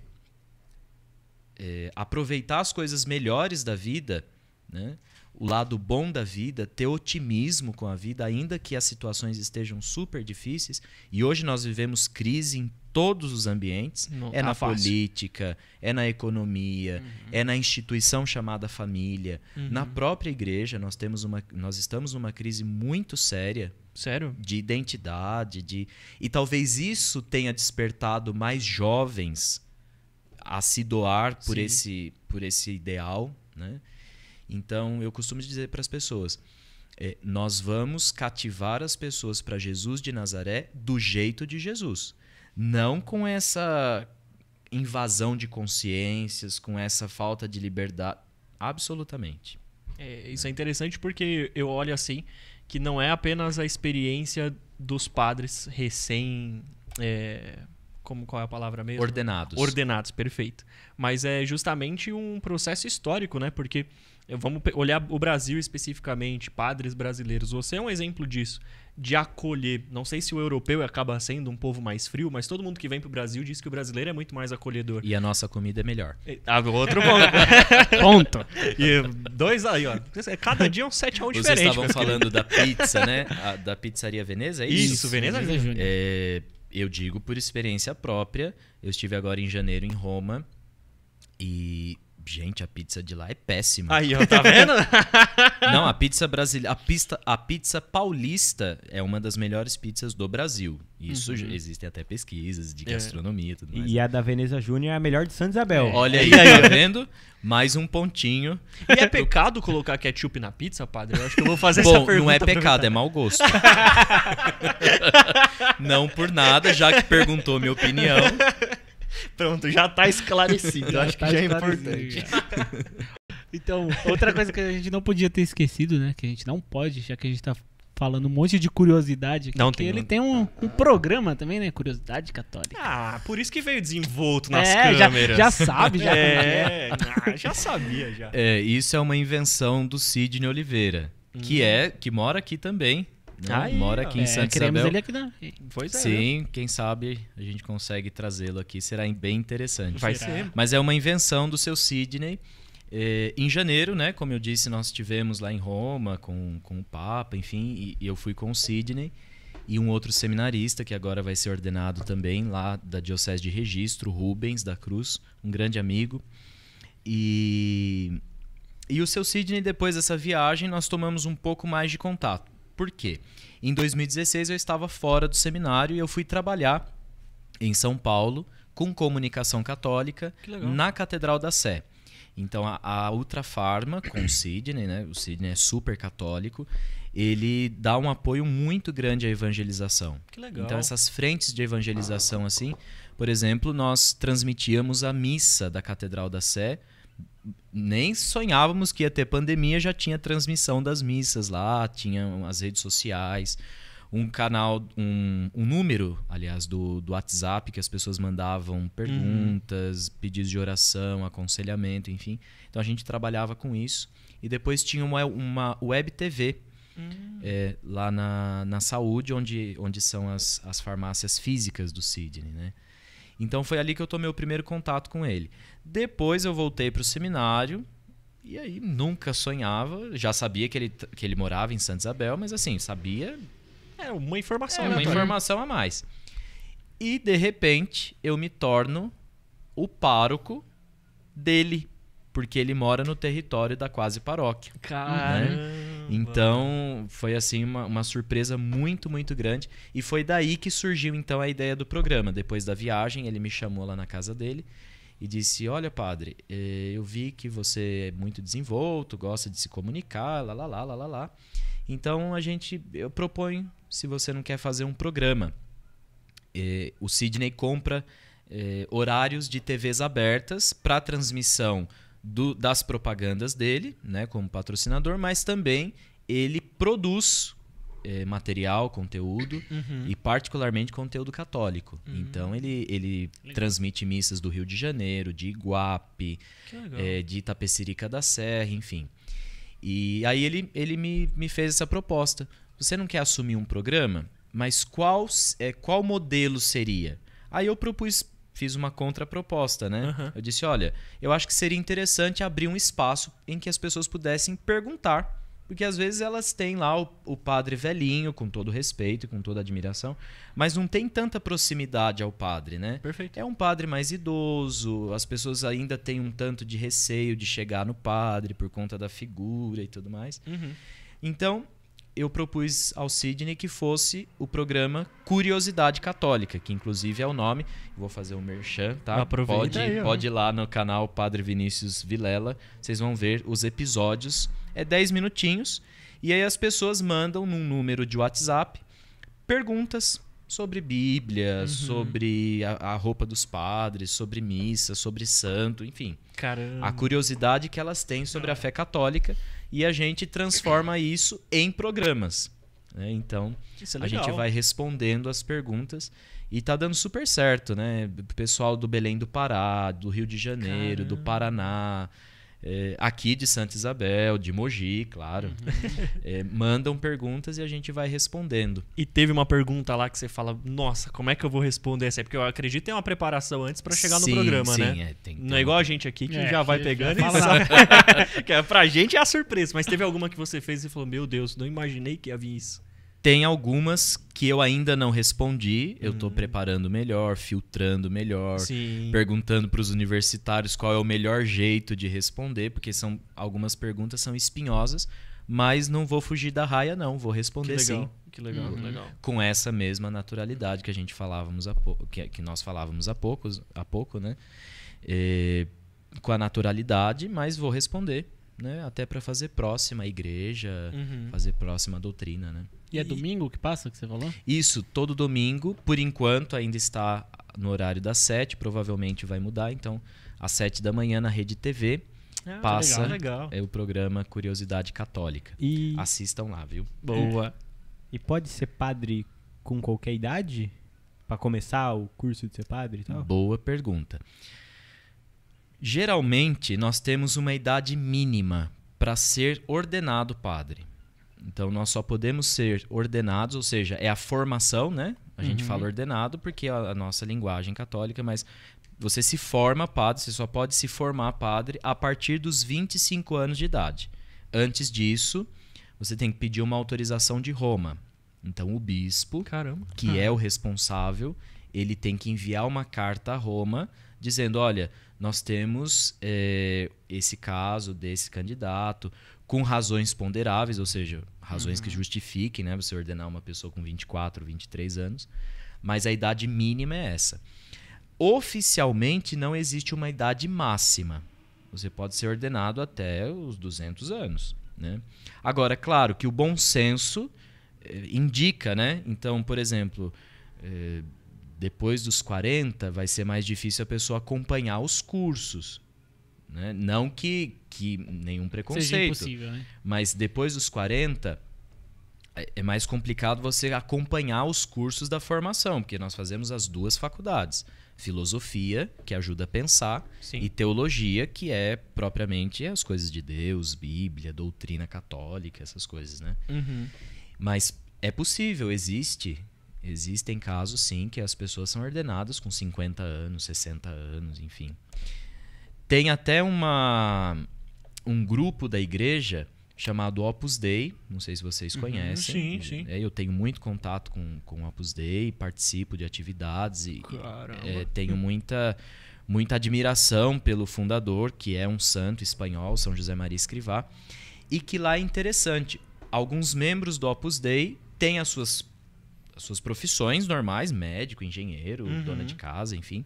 Speaker 3: aproveitar as coisas melhores da vida, né? O lado bom da vida, ter otimismo com a vida, ainda que as situações estejam super difíceis. E hoje nós vivemos crise em todos os ambientes. É na política, é na economia, é na instituição chamada família. Na própria igreja nós estamos numa crise muito séria.
Speaker 2: Sério?
Speaker 3: De identidade. E talvez isso tenha despertado mais jovens a se doar por esse ideal, né? Então, eu costumo dizer para as pessoas, nós vamos cativar as pessoas para Jesus de Nazaré do jeito de Jesus. Não com essa invasão de consciências, com essa falta de liberdade. Absolutamente.
Speaker 2: Isso é interessante porque eu olho assim, que não é apenas a experiência dos padres recém... qual é a palavra mesmo? Ordenados, perfeito. Mas é justamente um processo histórico, né? Porque vamos olhar o Brasil especificamente, padres brasileiros. Você é um exemplo disso, de acolher. Não sei se o europeu acaba sendo um povo mais frio, mas todo mundo que vem pro Brasil diz que o brasileiro é muito mais acolhedor.
Speaker 3: E a nossa comida é melhor.
Speaker 2: Outro ponto.
Speaker 1: Ponto.
Speaker 2: E 2 aí, ó. Cada dia é um 7-1 diferente.
Speaker 3: Vocês estavam falando da pizza, né? Da pizzaria Veneza, é isso?
Speaker 2: Isso, Veneza Júnior.
Speaker 3: Eu digo por experiência própria. Eu estive agora em janeiro em Roma e, gente, a pizza de lá é péssima.
Speaker 2: Aí, ó, tá vendo?
Speaker 3: Não, a pizza brasileira, a pizza paulista é uma das melhores pizzas do Brasil. Isso existem até pesquisas de gastronomia e tudo mais.
Speaker 4: E a da Veneza Júnior é a melhor de Santa Isabel.
Speaker 3: Olha aí, tá vendo? Mais um pontinho.
Speaker 2: E é pecado colocar ketchup na pizza, padre? Eu acho que eu vou fazer essa pergunta.
Speaker 3: Não é pecado, é mau gosto. Não por nada, já que perguntou minha opinião.
Speaker 2: Pronto, já tá esclarecido. Acho que já é importante.
Speaker 1: Então, outra coisa que a gente não podia ter esquecido, né? Que a gente não pode, já que a gente tá falando um monte de curiosidade aqui. Ele tem um programa também, né? Curiosidade Católica.
Speaker 2: Ah, por isso que veio desenvolto nas câmeras.
Speaker 1: Já sabe, já.
Speaker 2: Já sabia, já.
Speaker 3: Isso é uma invenção do Sidney Oliveira, que mora aqui também. Né? Mora aqui em Santa Isabel.
Speaker 1: Ele aqui
Speaker 2: Pois é.
Speaker 3: Sim, quem sabe a gente consegue trazê-lo aqui. Será bem interessante.
Speaker 2: Vai ser.
Speaker 3: Mas é uma invenção do seu Sidney. Em janeiro, né, como eu disse, nós estivemos lá em Roma com o Papa, enfim, e eu fui com o Sidney e um outro seminarista que agora vai ser ordenado também lá da Diocese de Registro, Rubens da Cruz, um grande amigo. E o seu Sidney, depois dessa viagem, nós tomamos um pouco mais de contato. Por quê? Em 2016 eu estava fora do seminário e eu fui trabalhar em São Paulo com comunicação católica na Catedral da Sé. Então a Ultrafarma com o Sidney, né? O Sidney é super católico, ele dá um apoio muito grande à evangelização.
Speaker 2: Que legal.
Speaker 3: Então essas frentes de evangelização assim, por exemplo, nós transmitíamos a missa da Catedral da Sé nem sonhávamos que ia ter pandemia, já tinha transmissão das missas lá, tinha as redes sociais, um canal, um número, aliás, do WhatsApp, que as pessoas mandavam perguntas, pedidos de oração, aconselhamento, enfim. Então a gente trabalhava com isso. E depois tinha uma web TV lá na Saúde, onde são as farmácias físicas do Sidney, né? Então foi ali que eu tomei o primeiro contato com ele. Depois eu voltei para o seminário e aí nunca sonhava. Já sabia que ele morava em Santa Isabel, mas assim, sabia...
Speaker 2: uma informação.
Speaker 3: uma informação a mais. E de repente eu me torno o pároco dele, porque ele mora no território da quase paróquia.
Speaker 2: Caramba!
Speaker 3: Né? Então, foi assim uma surpresa muito, muito grande. E foi daí que surgiu então a ideia do programa. Depois da viagem, ele me chamou lá na casa dele e disse: olha, padre, eu vi que você é muito desenvolto, gosta de se comunicar, lá. Então, eu proponho, se você não quer fazer um programa. O Sidney compra horários de TVs abertas para transmissão das propagandas dele, né, como patrocinador, mas também ele produz material, conteúdo e particularmente conteúdo católico. Então ele transmite missas do Rio de Janeiro, de Iguape, de Itapecerica da Serra, enfim. E aí ele me fez essa proposta. Você não quer assumir um programa? Mas qual modelo seria? Aí eu fiz uma contraproposta, né? Eu disse, olha, eu acho que seria interessante abrir um espaço em que as pessoas pudessem perguntar, porque às vezes elas têm lá o padre velhinho, com todo respeito, com toda admiração, mas não tem tanta proximidade ao padre, né?
Speaker 2: Perfeito.
Speaker 3: É um padre mais idoso, as pessoas ainda têm um tanto de receio de chegar no padre por conta da figura e tudo mais. Então, eu propus ao Sidney que fosse o programa Curiosidade Católica, que inclusive é o nome. Vou fazer um merchan, tá? Pode ir lá no canal Padre Vinícius Vilela, vocês vão ver os episódios. É 10 minutinhos. E aí as pessoas mandam num número de WhatsApp perguntas sobre Bíblia, sobre a roupa dos padres, sobre missa, sobre santo, enfim.
Speaker 2: Caramba.
Speaker 3: A curiosidade que elas têm sobre a fé católica. E a gente transforma isso em programas. Né? Então, a gente vai respondendo as perguntas e tá dando super certo, né? O pessoal do Belém do Pará, do Rio de Janeiro, do Paraná, aqui de Santa Isabel, de Mogi, claro, mandam perguntas e a gente vai respondendo.
Speaker 2: E teve uma pergunta lá que você fala, nossa, como é que eu vou responder essa? Porque eu acredito que tem uma preparação antes pra chegar no programa, né?
Speaker 3: Não
Speaker 2: é igual a gente aqui que já vai pegando
Speaker 1: já
Speaker 2: e sabe. Que pra gente é a surpresa, mas teve alguma que você fez e falou, meu Deus, não imaginei que ia vir isso.
Speaker 3: Tem algumas que eu ainda não respondi, eu estou preparando melhor, filtrando melhor, perguntando para os universitários qual é o melhor jeito de responder, porque algumas perguntas são espinhosas, mas não vou fugir da raia não, vou responder sim.
Speaker 2: Que legal.
Speaker 3: Com essa mesma naturalidade que a gente falávamos que nós falávamos há pouco, né? Com a naturalidade, mas vou responder, né? Até para fazer próxima à igreja, fazer próxima à doutrina, né?
Speaker 1: E é domingo que passa, que você falou?
Speaker 3: Isso, todo domingo. Por enquanto ainda está no horário das 7, provavelmente vai mudar. Então, às 7 da manhã na Rede TV passa
Speaker 2: legal.
Speaker 3: O programa Curiosidade Católica. Assistam lá, viu?
Speaker 2: Boa.
Speaker 4: E pode ser padre com qualquer idade? Pra começar o curso de ser padre e tal?
Speaker 3: Boa pergunta. Geralmente, nós temos uma idade mínima para ser ordenado padre. Então, nós só podemos ser ordenados, ou seja, é a formação, né? A gente fala ordenado porque é a nossa linguagem católica, mas você se forma padre, você só pode se formar padre a partir dos 25 anos de idade. Antes disso, você tem que pedir uma autorização de Roma. Então, o bispo, que é o responsável, ele tem que enviar uma carta a Roma dizendo, olha, nós temos esse caso desse candidato com razões ponderáveis, ou seja, razões que justifiquem, né, você ordenar uma pessoa com 24, 23 anos, mas a idade mínima é essa. Oficialmente não existe uma idade máxima. Você pode ser ordenado até os 200 anos. Né? Agora, claro que o bom senso indica, né? Então, por exemplo, depois dos 40 vai ser mais difícil a pessoa acompanhar os cursos. né? Não que nenhum preconceito.
Speaker 1: Seja impossível, né?
Speaker 3: Mas depois dos 40, é mais complicado você acompanhar os cursos da formação, porque nós fazemos as duas faculdades. Filosofia, que ajuda a pensar,
Speaker 2: Sim.
Speaker 3: e teologia, que é propriamente as coisas de Deus, Bíblia, doutrina católica, essas coisas, né?
Speaker 2: Uhum.
Speaker 3: Mas é possível, existem casos, sim, que as pessoas são ordenadas com 50 anos, 60 anos, enfim. Tem até um grupo da igreja chamado Opus Dei, não sei se vocês conhecem.
Speaker 2: Sim.
Speaker 3: Eu tenho muito contato com o Opus Dei, participo de atividades e tenho muita admiração pelo fundador, que é um santo espanhol, São José Maria Escrivá, e que lá é interessante. Alguns membros do Opus Dei têm as suas profissões normais, médico, engenheiro, dona de casa, enfim.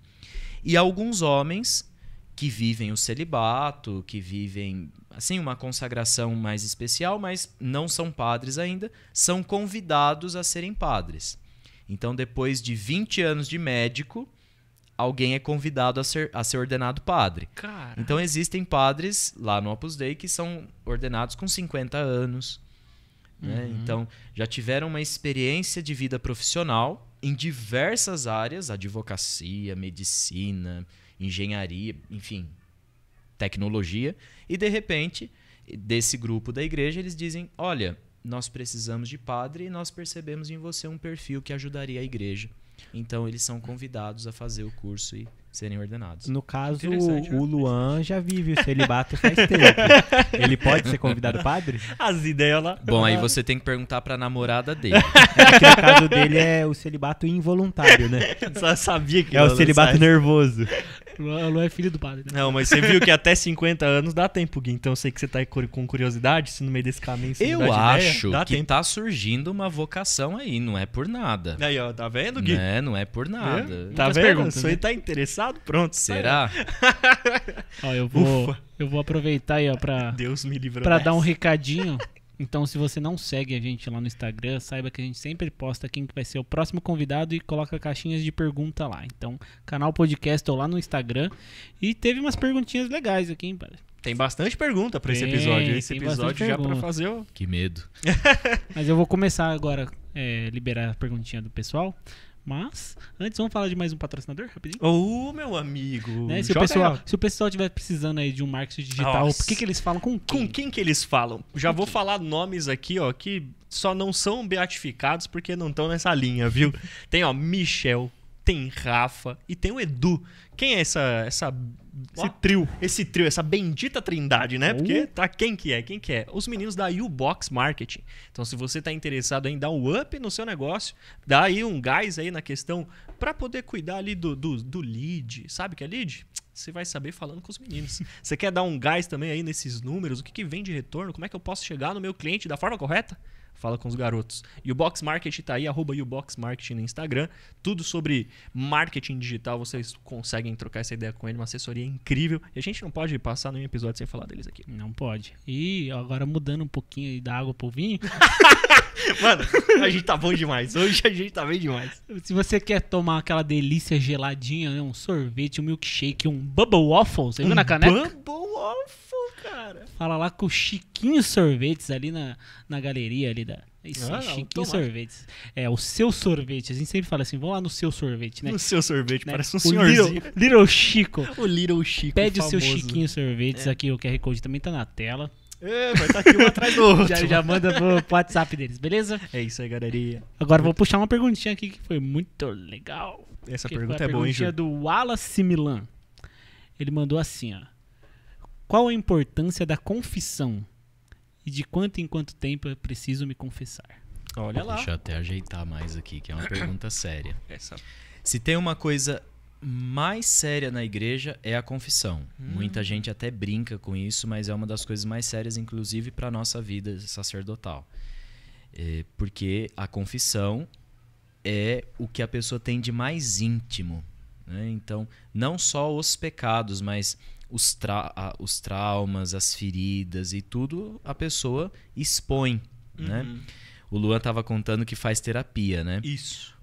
Speaker 3: E alguns homens que vivem o celibato, que vivem assim uma consagração mais especial, mas não são padres ainda, são convidados a serem padres. Então, depois de 20 anos de médico, alguém é convidado a ser ordenado padre.
Speaker 2: Cara.
Speaker 3: Então, existem padres lá no Opus Dei que são ordenados com 50 anos. Né? Então, já tiveram uma experiência de vida profissional em diversas áreas, advocacia, medicina, engenharia, enfim, tecnologia, e de repente, desse grupo da igreja, eles dizem, olha, nós precisamos de padre e nós percebemos em você um perfil que ajudaria a igreja. Então, eles são convidados a fazer o curso e serem ordenados.
Speaker 4: No caso, o Luan já vive o celibato faz tempo. Ele pode ser convidado padre?
Speaker 2: As ideias lá.
Speaker 3: Bom, aí você tem que perguntar pra namorada dele.
Speaker 4: É que no caso dele é o celibato involuntário, né?
Speaker 2: Só sabia que
Speaker 4: É o celibato nervoso.
Speaker 1: O Luan é filho do padre, né?
Speaker 2: Não, mas você viu que até 50 anos dá tempo, Gui. Então eu sei que você tá aí com curiosidade, se no meio desse caminho você
Speaker 3: Eu
Speaker 2: mudar de ideia,
Speaker 3: acho
Speaker 2: dá
Speaker 3: que
Speaker 2: tempo.
Speaker 3: tá surgindo uma vocação aí, não é por nada.
Speaker 2: Aí, ó, tá vendo, Gui?
Speaker 3: Não é por nada.
Speaker 2: Tá
Speaker 1: Muitas
Speaker 2: vendo?
Speaker 1: perguntas,
Speaker 2: Você
Speaker 1: né?
Speaker 2: tá interessado? Pronto.
Speaker 3: Será?
Speaker 1: Ó, eu vou aproveitar aí, ó,
Speaker 2: Deus me livrou
Speaker 1: pra
Speaker 2: dessa.
Speaker 1: dar um recadinho. Então, se você não segue a gente lá no Instagram, saiba que a gente sempre posta quem que vai ser o próximo convidado e coloca caixinhas de pergunta lá. Então, canal podcast ou lá no Instagram. E teve umas perguntinhas legais aqui, hein, padre?
Speaker 2: Tem bastante pergunta pra esse
Speaker 1: Tem,
Speaker 2: episódio. Esse
Speaker 1: tem
Speaker 2: episódio
Speaker 1: bastante
Speaker 2: já pra
Speaker 1: pergunta.
Speaker 2: fazer o...
Speaker 3: Que medo.
Speaker 1: Mas eu vou começar agora liberar a perguntinha do pessoal. Mas, antes, vamos falar de mais um patrocinador, rapidinho?
Speaker 2: Ô, meu amigo.
Speaker 1: Né? Se o pessoal estiver precisando aí de um marketing digital,
Speaker 2: Nossa.
Speaker 1: por que eles falam com quem?
Speaker 2: Com quem que eles falam? Já vou falar nomes aqui, ó, que só não são beatificados porque não estão nessa linha, viu? Tem, ó, Michel, tem Rafa e tem o Edu. Quem é esse trio? Esse trio, essa bendita trindade, né? Porque tá quem que é? Os meninos da U-Box Marketing. Então, se você tá interessado em dar um up no seu negócio, dá aí um gás aí na questão pra poder cuidar ali do lead. Sabe o que é lead? Você vai saber falando com os meninos. Você quer dar um gás também aí nesses números? O que vem de retorno? Como é que eu posso chegar no meu cliente da forma correta? Fala com os garotos. E o Box Marketing tá aí, @uboxmarketing no Instagram. Tudo sobre marketing digital, vocês conseguem trocar essa ideia com ele. Uma assessoria incrível. E a gente não pode passar nenhum episódio sem falar deles aqui.
Speaker 1: Não pode. E agora mudando um pouquinho aí da água pro vinho.
Speaker 2: Mano, a gente tá bom demais. Hoje a gente tá bem demais.
Speaker 1: Se você quer tomar aquela delícia geladinha, né, um sorvete, um milkshake, um Bubble Waffle, você viu na caneca?
Speaker 2: Bubble Waffle, cara.
Speaker 1: Fala lá com o Chiquinho Sorvetes ali na galeria ali da... Isso,
Speaker 2: Ah,
Speaker 1: Chiquinho
Speaker 2: tomara.
Speaker 1: Sorvetes. É, o seu sorvete. A gente sempre fala assim, vamos lá no seu sorvete, né?
Speaker 2: No seu sorvete,
Speaker 1: Né?
Speaker 2: parece um
Speaker 1: O
Speaker 2: senhorzinho.
Speaker 1: Little Chico.
Speaker 2: O Little Chico
Speaker 1: Pede o
Speaker 2: famoso.
Speaker 1: seu Chiquinho Sorvetes. Aqui o QR Code também tá na tela.
Speaker 2: É, vai estar aqui um atrás do outro.
Speaker 1: Já manda pro WhatsApp deles, beleza?
Speaker 2: É isso aí, galerinha.
Speaker 1: Agora vou puxar uma perguntinha aqui que foi muito legal.
Speaker 2: Essa
Speaker 1: Que
Speaker 2: pergunta
Speaker 1: foi a
Speaker 2: é boa, hein,
Speaker 1: perguntinha
Speaker 2: Ju?
Speaker 1: do Wallace Milan. Ele mandou assim, ó. Qual a importância da confissão? E de quanto em quanto tempo eu preciso me confessar?
Speaker 2: Olha lá.
Speaker 3: Deixa eu até ajeitar mais aqui, que é uma pergunta séria.
Speaker 2: Essa.
Speaker 3: Se tem uma coisa mais séria na igreja, é a confissão. Muita gente até brinca com isso, mas é uma das coisas mais sérias, inclusive, para a nossa vida sacerdotal. Porque a confissão é o que a pessoa tem de mais íntimo. Né? Então, não só os pecados, mas os traumas, as feridas e tudo, a pessoa expõe. Né? O Luan estava contando que faz terapia, né?
Speaker 2: Isso.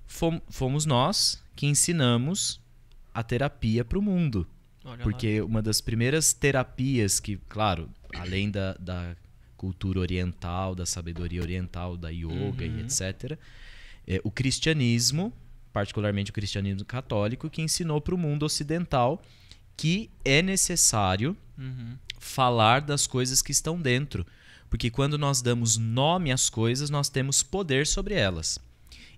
Speaker 3: Fomos nós que ensinamos a terapia para o mundo. Porque uma das primeiras terapias que, claro, além da cultura oriental, da sabedoria oriental, da yoga e etc., o cristianismo, particularmente o cristianismo católico, que ensinou para o mundo ocidental que é necessário falar das coisas que estão dentro. Porque quando nós damos nome às coisas, nós temos poder sobre elas.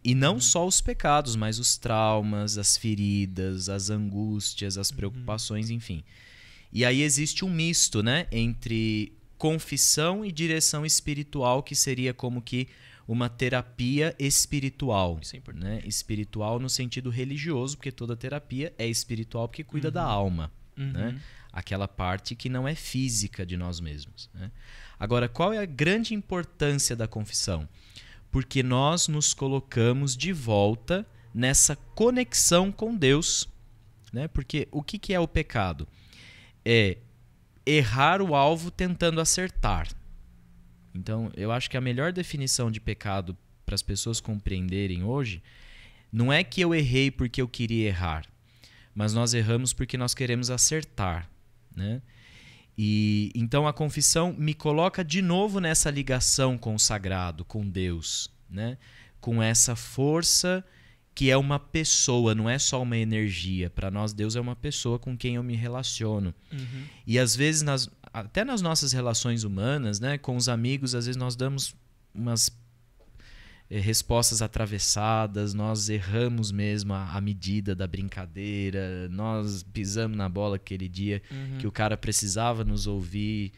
Speaker 3: E não só os pecados, mas os traumas, as feridas, as angústias, as preocupações, enfim. E aí existe um misto, né, entre confissão e direção espiritual, que seria como que uma terapia espiritual.
Speaker 2: Isso é importante.
Speaker 3: Né? Espiritual no sentido religioso, porque toda terapia é espiritual porque cuida da alma. Né? Aquela parte que não é física de nós mesmos. Né? Agora, qual é a grande importância da confissão? Porque nós nos colocamos de volta nessa conexão com Deus. Né? Porque o que é o pecado? É errar o alvo tentando acertar. Então, eu acho que a melhor definição de pecado para as pessoas compreenderem hoje não é que eu errei porque eu queria errar, mas nós erramos porque nós queremos acertar. Né? E então a confissão me coloca de novo nessa ligação com o sagrado, com Deus, né? Com essa força que é uma pessoa, não é só uma energia. Para nós, Deus é uma pessoa com quem eu me relaciono. E às vezes, até nas nossas relações humanas, né, com os amigos, às vezes nós damos umas respostas atravessadas, nós erramos mesmo a medida da brincadeira, nós pisamos na bola aquele dia que o cara precisava nos ouvir,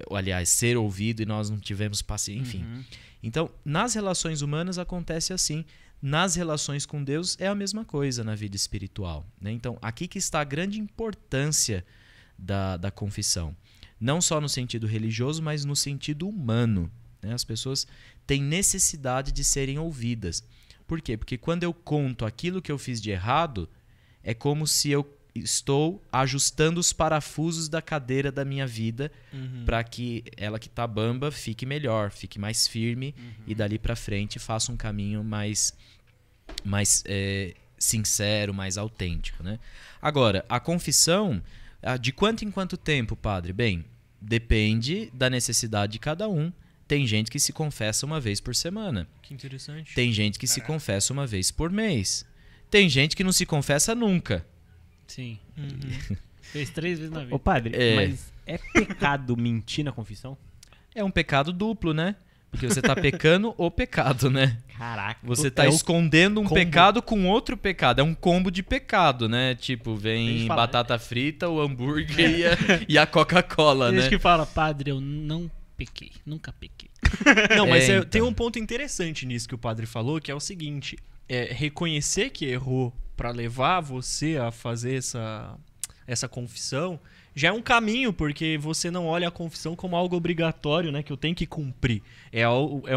Speaker 3: ou, aliás, ser ouvido, e nós não tivemos paciência, enfim. Então, nas relações humanas acontece assim. Nas relações com Deus é a mesma coisa na vida espiritual. Né? Então, aqui que está a grande importância da confissão. Não só no sentido religioso, mas no sentido humano. Né? As pessoas têm necessidade de serem ouvidas. Por quê? Porque quando eu conto aquilo que eu fiz de errado, é como se eu estou ajustando os parafusos da cadeira da minha vida para que ela que está bamba fique melhor, fique mais firme e dali para frente faça um caminho mais sincero, mais autêntico. Né? Agora, a confissão, de quanto em quanto tempo, padre? Bem, depende da necessidade de cada um. Tem gente que se confessa uma vez por semana.
Speaker 2: Que interessante.
Speaker 3: Tem gente que se confessa uma vez por mês. Tem gente que não se confessa nunca.
Speaker 1: Sim. Fez 3 vezes na vida.
Speaker 4: Ô padre, mas é pecado mentir na confissão?
Speaker 3: É um pecado duplo, né? Porque você está pecando o pecado, né?
Speaker 4: Caraca.
Speaker 3: Você está escondendo um pecado com outro pecado. É um combo de pecado, né? Tipo, vem batata frita, o hambúrguer e a Coca-Cola, né?
Speaker 1: Tem gente que fala, padre, eu não pequei, nunca pequei.
Speaker 2: Não, mas então, tem um ponto interessante nisso que o padre falou, que é o seguinte, reconhecer que errou para levar você a fazer essa confissão já é um caminho, porque você não olha a confissão como algo obrigatório, né? Que eu tenho que cumprir. É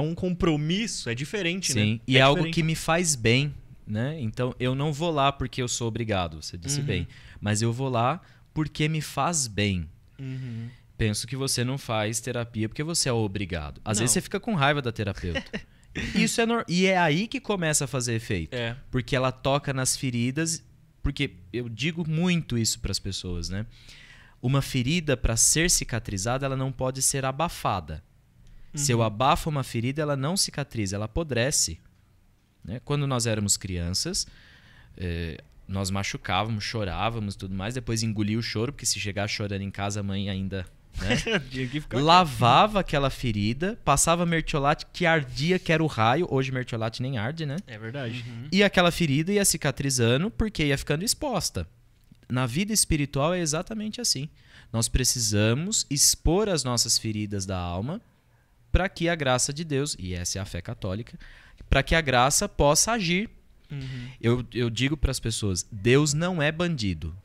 Speaker 2: um compromisso, é diferente, né?
Speaker 3: Sim, e é algo que me faz bem, né? Então, eu não vou lá porque eu sou obrigado, você disse bem. Mas eu vou lá porque me faz bem. Penso que você não faz terapia porque você é obrigado. Às vezes você fica com raiva da terapeuta. Isso e é aí que começa a fazer efeito. Porque ela toca nas feridas. Porque eu digo muito isso para as pessoas, né? Uma ferida, para ser cicatrizada, ela não pode ser abafada. Se eu abafo uma ferida, ela não cicatriza, ela apodrece. Né? Quando nós éramos crianças, nós machucávamos, chorávamos e tudo mais. Depois engolia o choro, porque se chegar chorando em casa, a mãe ainda... Né? Lavava aquela ferida, passava mertiolate que ardia, que era o raio. Hoje mertiolate nem arde, né?
Speaker 2: É verdade.
Speaker 3: E aquela ferida ia cicatrizando porque ia ficando exposta. Na vida espiritual é exatamente assim. Nós precisamos expor as nossas feridas da alma para que a graça de Deus, e essa é a fé católica, para que a graça possa agir. Eu digo para as pessoas, Deus não é bandido.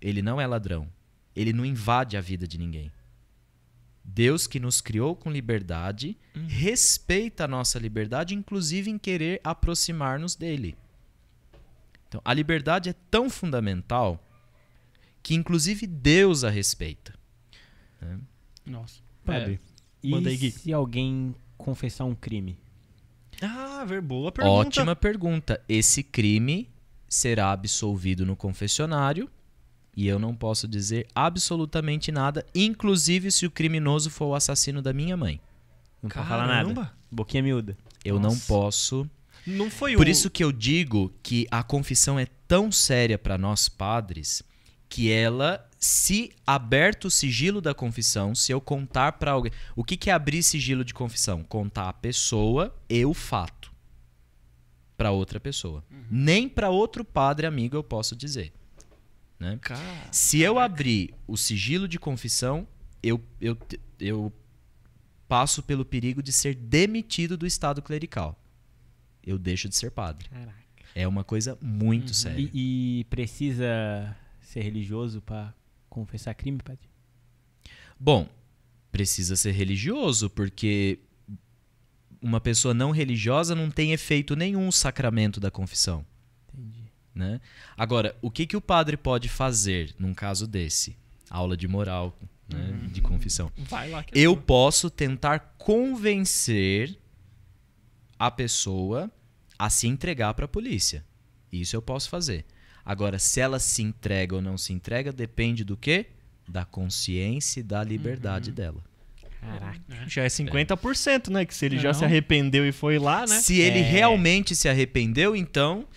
Speaker 3: Ele não é ladrão. Ele não invade a vida de ninguém. Deus que nos criou com liberdade, respeita a nossa liberdade, inclusive em querer aproximar-nos dele. Então, a liberdade é tão fundamental que inclusive Deus a respeita.
Speaker 1: Nossa.
Speaker 4: Padre, e se alguém confessar um crime?
Speaker 2: Boa pergunta.
Speaker 3: Ótima pergunta. Esse crime será absolvido no confessionário E eu não posso dizer absolutamente nada, inclusive se o criminoso for o assassino da minha mãe.
Speaker 4: Não pode falar nada. Boquinha miúda.
Speaker 3: Eu não posso.
Speaker 2: Não foi
Speaker 3: Por isso que eu digo que a confissão é tão séria para nós padres que ela, se aberto o sigilo da confissão, se eu contar para alguém... O que é abrir sigilo de confissão? Contar a pessoa e o fato para outra pessoa. Nem para outro padre amigo eu posso dizer. Né? Se eu abrir o sigilo de confissão, eu passo pelo perigo de ser demitido do estado clerical. Eu deixo de ser padre.
Speaker 4: Caraca.
Speaker 3: É uma coisa muito séria.
Speaker 4: E precisa ser religioso para confessar crime, padre?
Speaker 3: Bom, precisa ser religioso, porque uma pessoa não religiosa não tem efeito nenhum o sacramento da confissão.
Speaker 4: Entendi.
Speaker 3: Né? Agora, o que o padre pode fazer num caso desse? Aula de moral, né, de confissão.
Speaker 2: Vai lá que
Speaker 3: Eu posso tentar convencer a pessoa a se entregar para a polícia. Isso eu posso fazer. Agora, se ela se entrega ou não se entrega, depende do quê? Da consciência e da liberdade dela.
Speaker 4: Caraca.
Speaker 2: Já é 50%, né? Que se ele já se arrependeu e foi lá, né?
Speaker 3: Se ele realmente se arrependeu, então...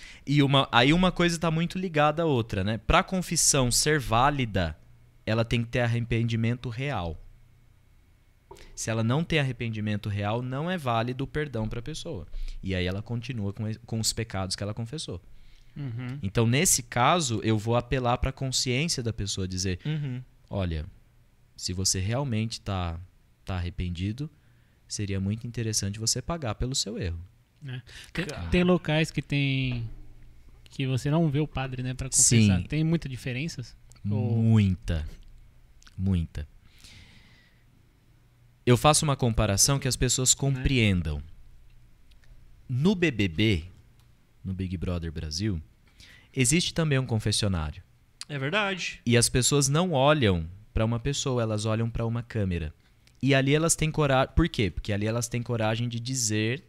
Speaker 3: Aí uma coisa está muito ligada à outra, né? Para a confissão ser válida, ela tem que ter arrependimento real. Se ela não tem arrependimento real, não é válido o perdão para a pessoa. E aí ela continua com os pecados que ela confessou. Então, nesse caso, eu vou apelar para a consciência da pessoa, dizer, olha, se você realmente está arrependido, seria muito interessante você pagar pelo seu erro.
Speaker 1: Tem locais que você não vê o padre, né, para confessar.
Speaker 3: Sim.
Speaker 1: Tem muitas diferenças?
Speaker 3: Muita. Eu faço uma comparação que as pessoas compreendam. No BBB, no Big Brother Brasil, existe também um confessionário.
Speaker 2: É verdade.
Speaker 3: E as pessoas não olham para uma pessoa, elas olham para uma câmera. E ali elas têm coragem... Por quê? Porque ali elas têm coragem de dizer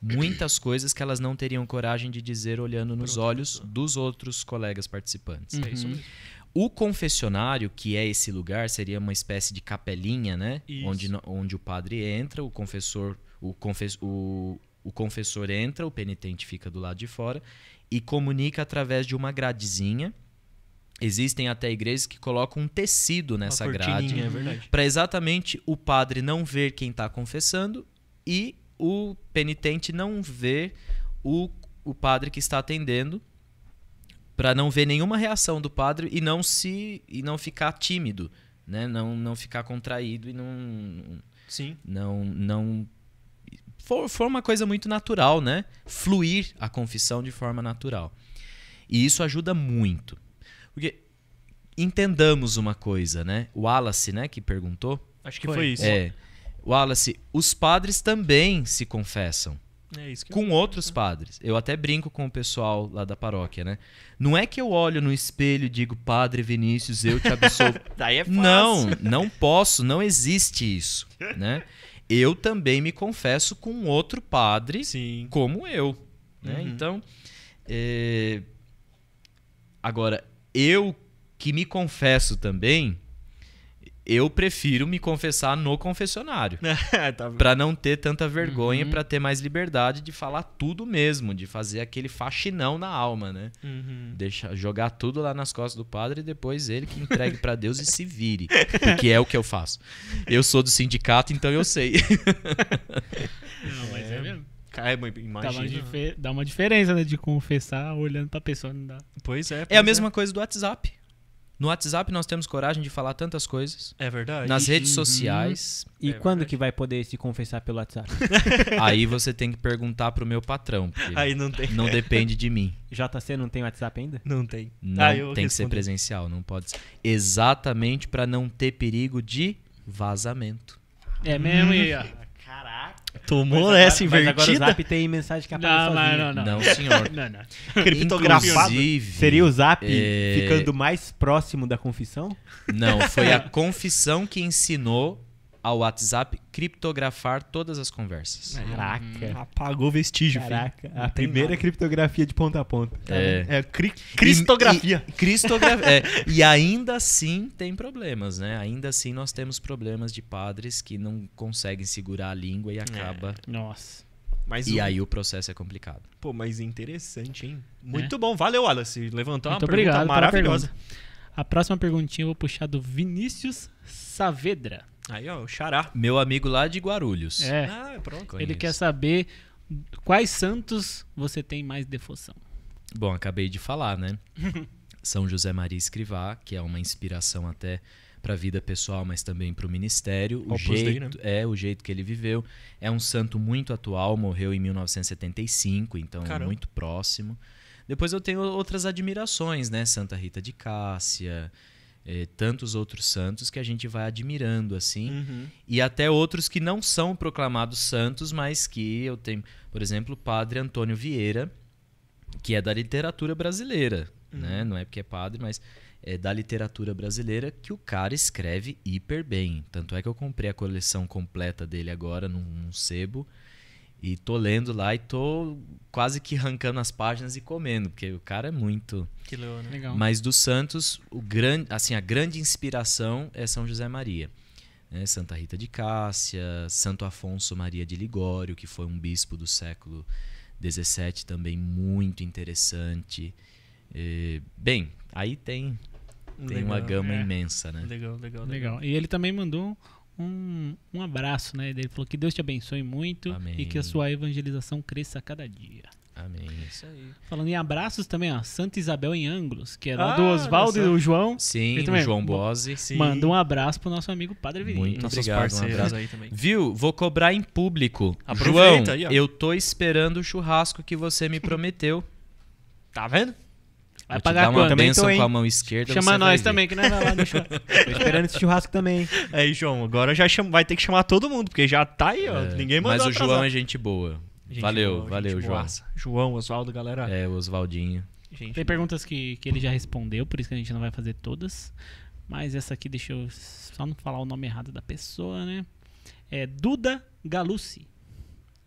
Speaker 3: muitas coisas que elas não teriam coragem de dizer olhando nos olhos dos outros colegas participantes.
Speaker 2: É isso mesmo.
Speaker 3: O confessionário, que é esse lugar, seria uma espécie de capelinha, né? Onde o padre entra, o confessor entra, o penitente fica do lado de fora e comunica através de uma gradezinha. Existem até igrejas que colocam um tecido nessa grade para exatamente o padre não ver quem está confessando e o penitente não ver o padre que está atendendo, para não ver nenhuma reação do padre e não ficar tímido, né? Não ficar contraído e não for uma coisa muito natural, né? Fluir a confissão de forma natural. E isso ajuda muito. Porque entendamos uma coisa, né? O Wallace, né, que perguntou.
Speaker 2: Acho que foi isso.
Speaker 3: Wallace, os padres também se confessam.
Speaker 2: É isso que
Speaker 3: com outros padres. Eu até brinco com o pessoal lá da paróquia, né? Não é que eu olho no espelho e digo, Padre Vinícius, eu te absolvo.
Speaker 2: Daí é fácil.
Speaker 3: Não posso, não existe isso, né? Eu também me confesso com outro padre, como eu, né? Então, agora, eu que me confesso também, eu prefiro me confessar no confessionário. Para não ter tanta vergonha, para ter mais liberdade de falar tudo mesmo, de fazer aquele faxinão na alma, né? Jogar tudo lá nas costas do padre e depois ele que entregue para Deus e se vire. Porque é o que eu faço. Eu sou do sindicato, então eu sei.
Speaker 1: Não, mas é mesmo.
Speaker 2: Imagina.
Speaker 1: Dá uma diferença, né, de confessar olhando pra pessoa, não dá.
Speaker 2: Pois é.
Speaker 3: É a mesma coisa do WhatsApp. No WhatsApp nós temos coragem de falar tantas coisas.
Speaker 2: É verdade.
Speaker 3: Nas redes sociais.
Speaker 4: E quando que vai poder se confessar pelo WhatsApp?
Speaker 3: Aí você tem que perguntar pro meu patrão.
Speaker 2: Aí não tem.
Speaker 3: Não depende de mim.
Speaker 4: JC não tem WhatsApp ainda?
Speaker 2: Não tem.
Speaker 3: Não, tem que ser presencial, não pode ser. Exatamente para não ter perigo de vazamento.
Speaker 1: É mesmo,
Speaker 4: Caraca.
Speaker 2: Tomou essa invertida?
Speaker 4: Mas agora o Zap tem mensagem que aparece sozinha.
Speaker 3: Não, senhor.
Speaker 1: Não.
Speaker 2: Criptografado.
Speaker 4: Seria o Zap ficando mais próximo da confissão?
Speaker 3: Não, foi a confissão que ensinou ao WhatsApp criptografar todas as conversas.
Speaker 4: Caraca.
Speaker 2: Apagou vestígio,
Speaker 4: Caraca,
Speaker 2: filho.
Speaker 4: a primeira criptografia de ponta a ponta.
Speaker 2: Cristografia.
Speaker 3: E ainda assim tem problemas, né? Ainda assim nós temos problemas de padres que não conseguem segurar a língua e acaba...
Speaker 1: Nossa.
Speaker 3: Aí o processo é complicado.
Speaker 2: Pô, mas interessante, hein? Muito bom. Valeu, Wallace. Levantou uma
Speaker 1: Muito
Speaker 2: pergunta
Speaker 1: obrigado
Speaker 2: maravilhosa.
Speaker 1: pela pergunta. A próxima perguntinha eu vou puxar do Vinícius Saavedra.
Speaker 2: Aí, ó, o Xará.
Speaker 3: Meu amigo lá de Guarulhos.
Speaker 2: Pronto.
Speaker 3: Conheço.
Speaker 1: Ele quer saber quais santos você tem mais devoção.
Speaker 3: Bom, acabei de falar, né? São José Maria Escrivá, que é uma inspiração até para a vida pessoal, mas também para o ministério. O jeito que ele viveu. É um santo muito atual, morreu em 1975, então é muito próximo. Depois eu tenho outras admirações, né? Santa Rita de Cássia, tantos outros santos que a gente vai admirando, assim. E até outros que não são proclamados santos, mas que eu tenho... Por exemplo, o padre Antônio Vieira, que é da literatura brasileira, né? Não é porque é padre, mas é da literatura brasileira, que o cara escreve hiper bem. Tanto é que eu comprei a coleção completa dele agora num sebo e tô lendo lá e tô quase que arrancando as páginas e comendo, porque o cara é muito...
Speaker 2: Que
Speaker 1: legal.
Speaker 3: Mas dos santos, a grande inspiração é São José Maria. Santa Rita de Cássia, Santo Afonso Maria de Ligório, que foi um bispo do século XVII também muito interessante. Bem, aí tem uma gama imensa, né?
Speaker 1: Legal. E ele também mandou um abraço, né? Ele falou que Deus te abençoe muito.
Speaker 3: Amém.
Speaker 1: E que a sua evangelização cresça a cada dia.
Speaker 3: Amém.
Speaker 2: Isso aí.
Speaker 1: Falando em abraços também, ó, Santa Isabel em Ângulos, que é lá do Oswaldo e do João.
Speaker 3: Sim,
Speaker 1: também,
Speaker 3: o João Bose.
Speaker 1: Manda um abraço pro nosso amigo Padre Vinícius.
Speaker 3: Muito obrigado, um abraço.
Speaker 2: Aí também.
Speaker 3: Viu? Vou cobrar em público.
Speaker 2: Aproveita
Speaker 3: João,
Speaker 2: aí, ó.
Speaker 3: eu tô esperando o churrasco que você me prometeu.
Speaker 2: Tá vendo?
Speaker 1: Vai
Speaker 3: Vou te
Speaker 1: pagar
Speaker 3: dar uma
Speaker 1: quanto?
Speaker 3: bênção
Speaker 4: Também tô,
Speaker 3: com a
Speaker 4: hein?
Speaker 3: mão esquerda.
Speaker 1: Chama
Speaker 3: você vai
Speaker 1: nós
Speaker 3: ver.
Speaker 1: também, que nós vai lá no show.
Speaker 4: Tô esperando esse churrasco também.
Speaker 2: Aí, João, agora já vai ter que chamar todo mundo, porque já tá aí, ó. Ninguém mandou
Speaker 3: Mas o
Speaker 2: atrasar.
Speaker 3: João é gente boa.
Speaker 2: Gente
Speaker 3: valeu,
Speaker 2: boa, gente
Speaker 3: João.
Speaker 2: boaça. João, Oswaldo, galera.
Speaker 3: É, o Oswaldinho.
Speaker 2: Gente
Speaker 1: Tem
Speaker 2: boa.
Speaker 1: perguntas que ele já respondeu, por isso que a gente não vai fazer todas. Mas essa aqui, deixa eu só não falar o nome errado da pessoa, né? É Duda Galucci.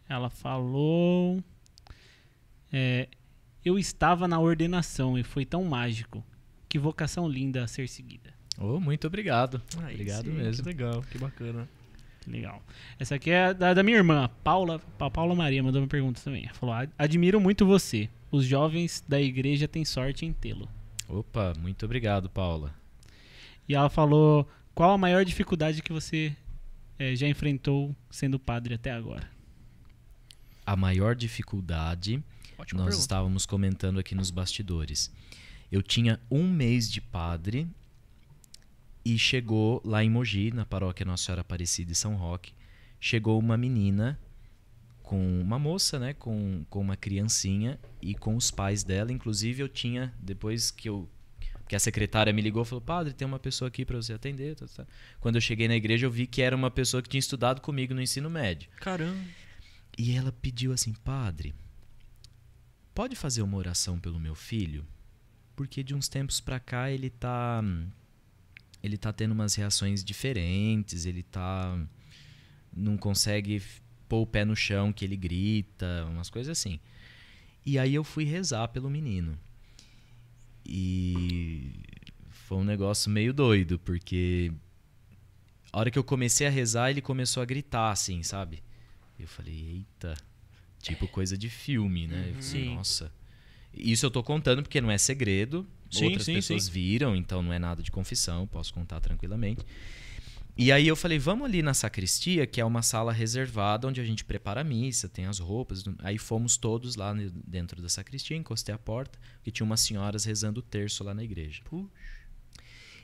Speaker 1: Ela falou... eu estava na ordenação e foi tão mágico. Que vocação linda a ser seguida.
Speaker 3: Oh, muito obrigado.
Speaker 2: Aí
Speaker 3: Obrigado
Speaker 2: sim,
Speaker 3: mesmo.
Speaker 2: Que legal, que bacana.
Speaker 1: Que legal. Essa aqui é da minha irmã, Paula Maria, mandou uma pergunta também. Ela falou, admiro muito você. Os jovens da igreja têm sorte em tê-lo.
Speaker 3: Opa, muito obrigado, Paula.
Speaker 1: E ela falou, qual a maior dificuldade que você já enfrentou sendo padre até agora?
Speaker 3: A maior dificuldade,
Speaker 2: Ótima
Speaker 3: nós
Speaker 2: pergunta.
Speaker 3: estávamos comentando aqui nos bastidores. Eu tinha 1 mês de padre e chegou lá em Mogi, na paróquia Nossa Senhora Aparecida de São Roque, chegou uma menina, com uma moça, né, com uma criancinha e com os pais dela. Inclusive eu tinha, depois que a secretária me ligou, falou, padre, tem uma pessoa aqui para você atender. Tá. Quando eu cheguei na igreja eu vi que era uma pessoa que tinha estudado comigo no ensino médio.
Speaker 2: Caramba.
Speaker 3: E ela pediu assim, padre, pode fazer uma oração pelo meu filho? Porque de uns tempos pra cá ele tá tendo umas reações diferentes, não consegue pôr o pé no chão que ele grita, umas coisas assim. E aí eu fui rezar pelo menino. E foi um negócio meio doido, porque a hora que eu comecei a rezar, ele começou a gritar assim, sabe? Eu falei, eita, tipo coisa de filme, né? Eu falei, nossa. Isso eu tô contando porque não é segredo. Outras pessoas viram, então não é nada de confissão, posso contar tranquilamente. E aí eu falei, vamos ali na sacristia, que é uma sala reservada onde a gente prepara a missa, tem as roupas. Aí fomos todos lá dentro da sacristia, encostei a porta, e tinha umas senhoras rezando o terço lá na igreja.
Speaker 2: Puxa.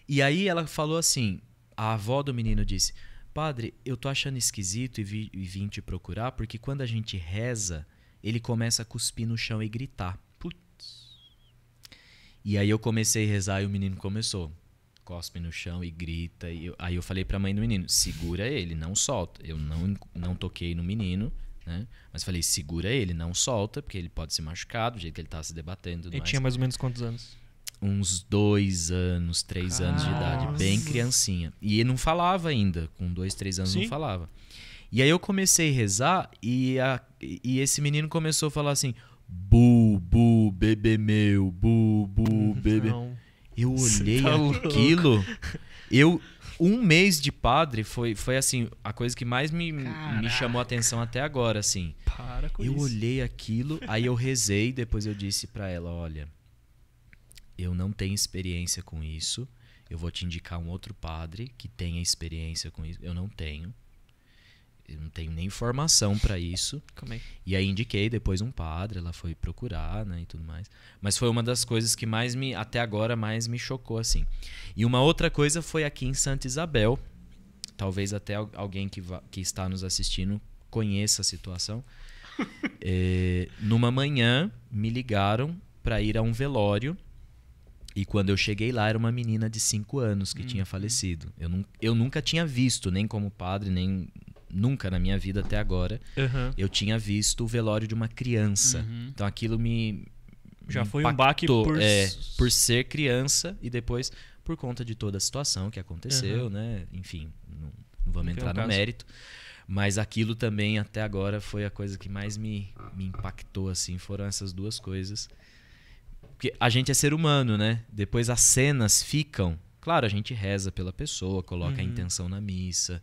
Speaker 3: E aí ela falou assim, a avó do menino disse, padre, eu tô achando esquisito e vim te procurar, porque quando a gente reza, ele começa a cuspir no chão e gritar. E aí eu comecei a rezar e o menino começou. Cospe no chão e grita. Aí eu falei pra mãe do menino, segura ele, não solta. Eu não toquei no menino, né? Mas falei, segura ele, não solta, porque ele pode ser machucado, do jeito que ele tá se debatendo.
Speaker 2: Ele tinha mais ou menos quantos anos?
Speaker 3: uns 2 anos, 3 anos de idade, bem criancinha. E ele não falava ainda, com 2, 3 anos não falava. E aí eu comecei a rezar e esse menino começou a falar assim, bu, bu, bebê meu, bu, bu, bebê. Eu olhei aquilo, um mês de padre foi assim, a coisa que mais me chamou a atenção até agora, assim.
Speaker 2: Para com
Speaker 3: eu
Speaker 2: isso.
Speaker 3: olhei aquilo, aí eu rezei, depois eu disse pra ela, olha, eu não tenho experiência com isso, eu vou te indicar um outro padre que tenha experiência com isso. Eu não tenho nem formação pra isso. E aí indiquei depois um padre, ela foi procurar, né, e tudo mais. Mas foi uma das coisas que até agora mais me chocou, assim. E uma outra coisa foi aqui em Santa Isabel, talvez até alguém que está nos assistindo conheça a situação. Numa manhã me ligaram para ir a um velório. E quando eu cheguei lá, era uma menina de 5 anos que tinha falecido. Eu nunca tinha visto, nem como padre, nem nunca na minha vida até agora, eu tinha visto o velório de uma criança. Então aquilo
Speaker 2: já
Speaker 3: me
Speaker 2: foi
Speaker 3: impactou,
Speaker 2: um baque
Speaker 3: por ser criança e depois por conta de toda a situação que aconteceu, né? Enfim, não vamos entrar no mérito. Mas aquilo também, até agora, foi a coisa que mais me impactou, assim. Foram essas duas coisas. Porque a gente é ser humano, né? Depois as cenas ficam... Claro, a gente reza pela pessoa, coloca a intenção na missa.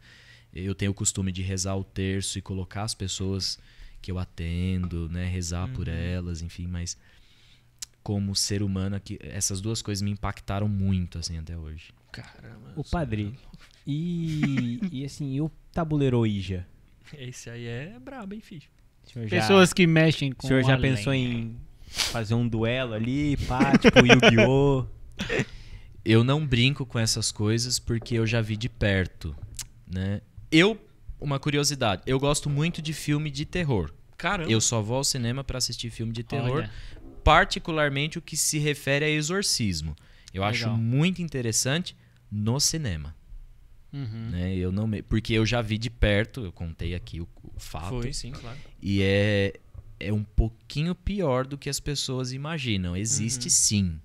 Speaker 3: Eu tenho o costume de rezar o terço e colocar as pessoas que eu atendo, né? Rezar por elas, enfim. Mas como ser humano, essas duas coisas me impactaram muito, assim, até hoje.
Speaker 2: Caramba.
Speaker 4: O padre, e assim, e o tabuleiro Ouija?
Speaker 2: Esse aí é brabo, hein, filho?
Speaker 1: Pessoas que mexem com
Speaker 4: o senhor já pensou em fazer um duelo ali, pá, tipo Yu-Gi-Oh?
Speaker 3: Eu não brinco com essas coisas porque eu já vi de perto, né? Uma curiosidade, eu gosto muito de filme de terror.
Speaker 2: Caramba.
Speaker 3: Eu só vou ao cinema para assistir filme de terror, particularmente o que se refere a exorcismo. Eu acho muito interessante no cinema. Né? Porque eu já vi de perto, eu contei aqui o fato.
Speaker 2: Foi, sim, claro.
Speaker 3: E é um pouquinho pior do que as pessoas imaginam. Existe sim.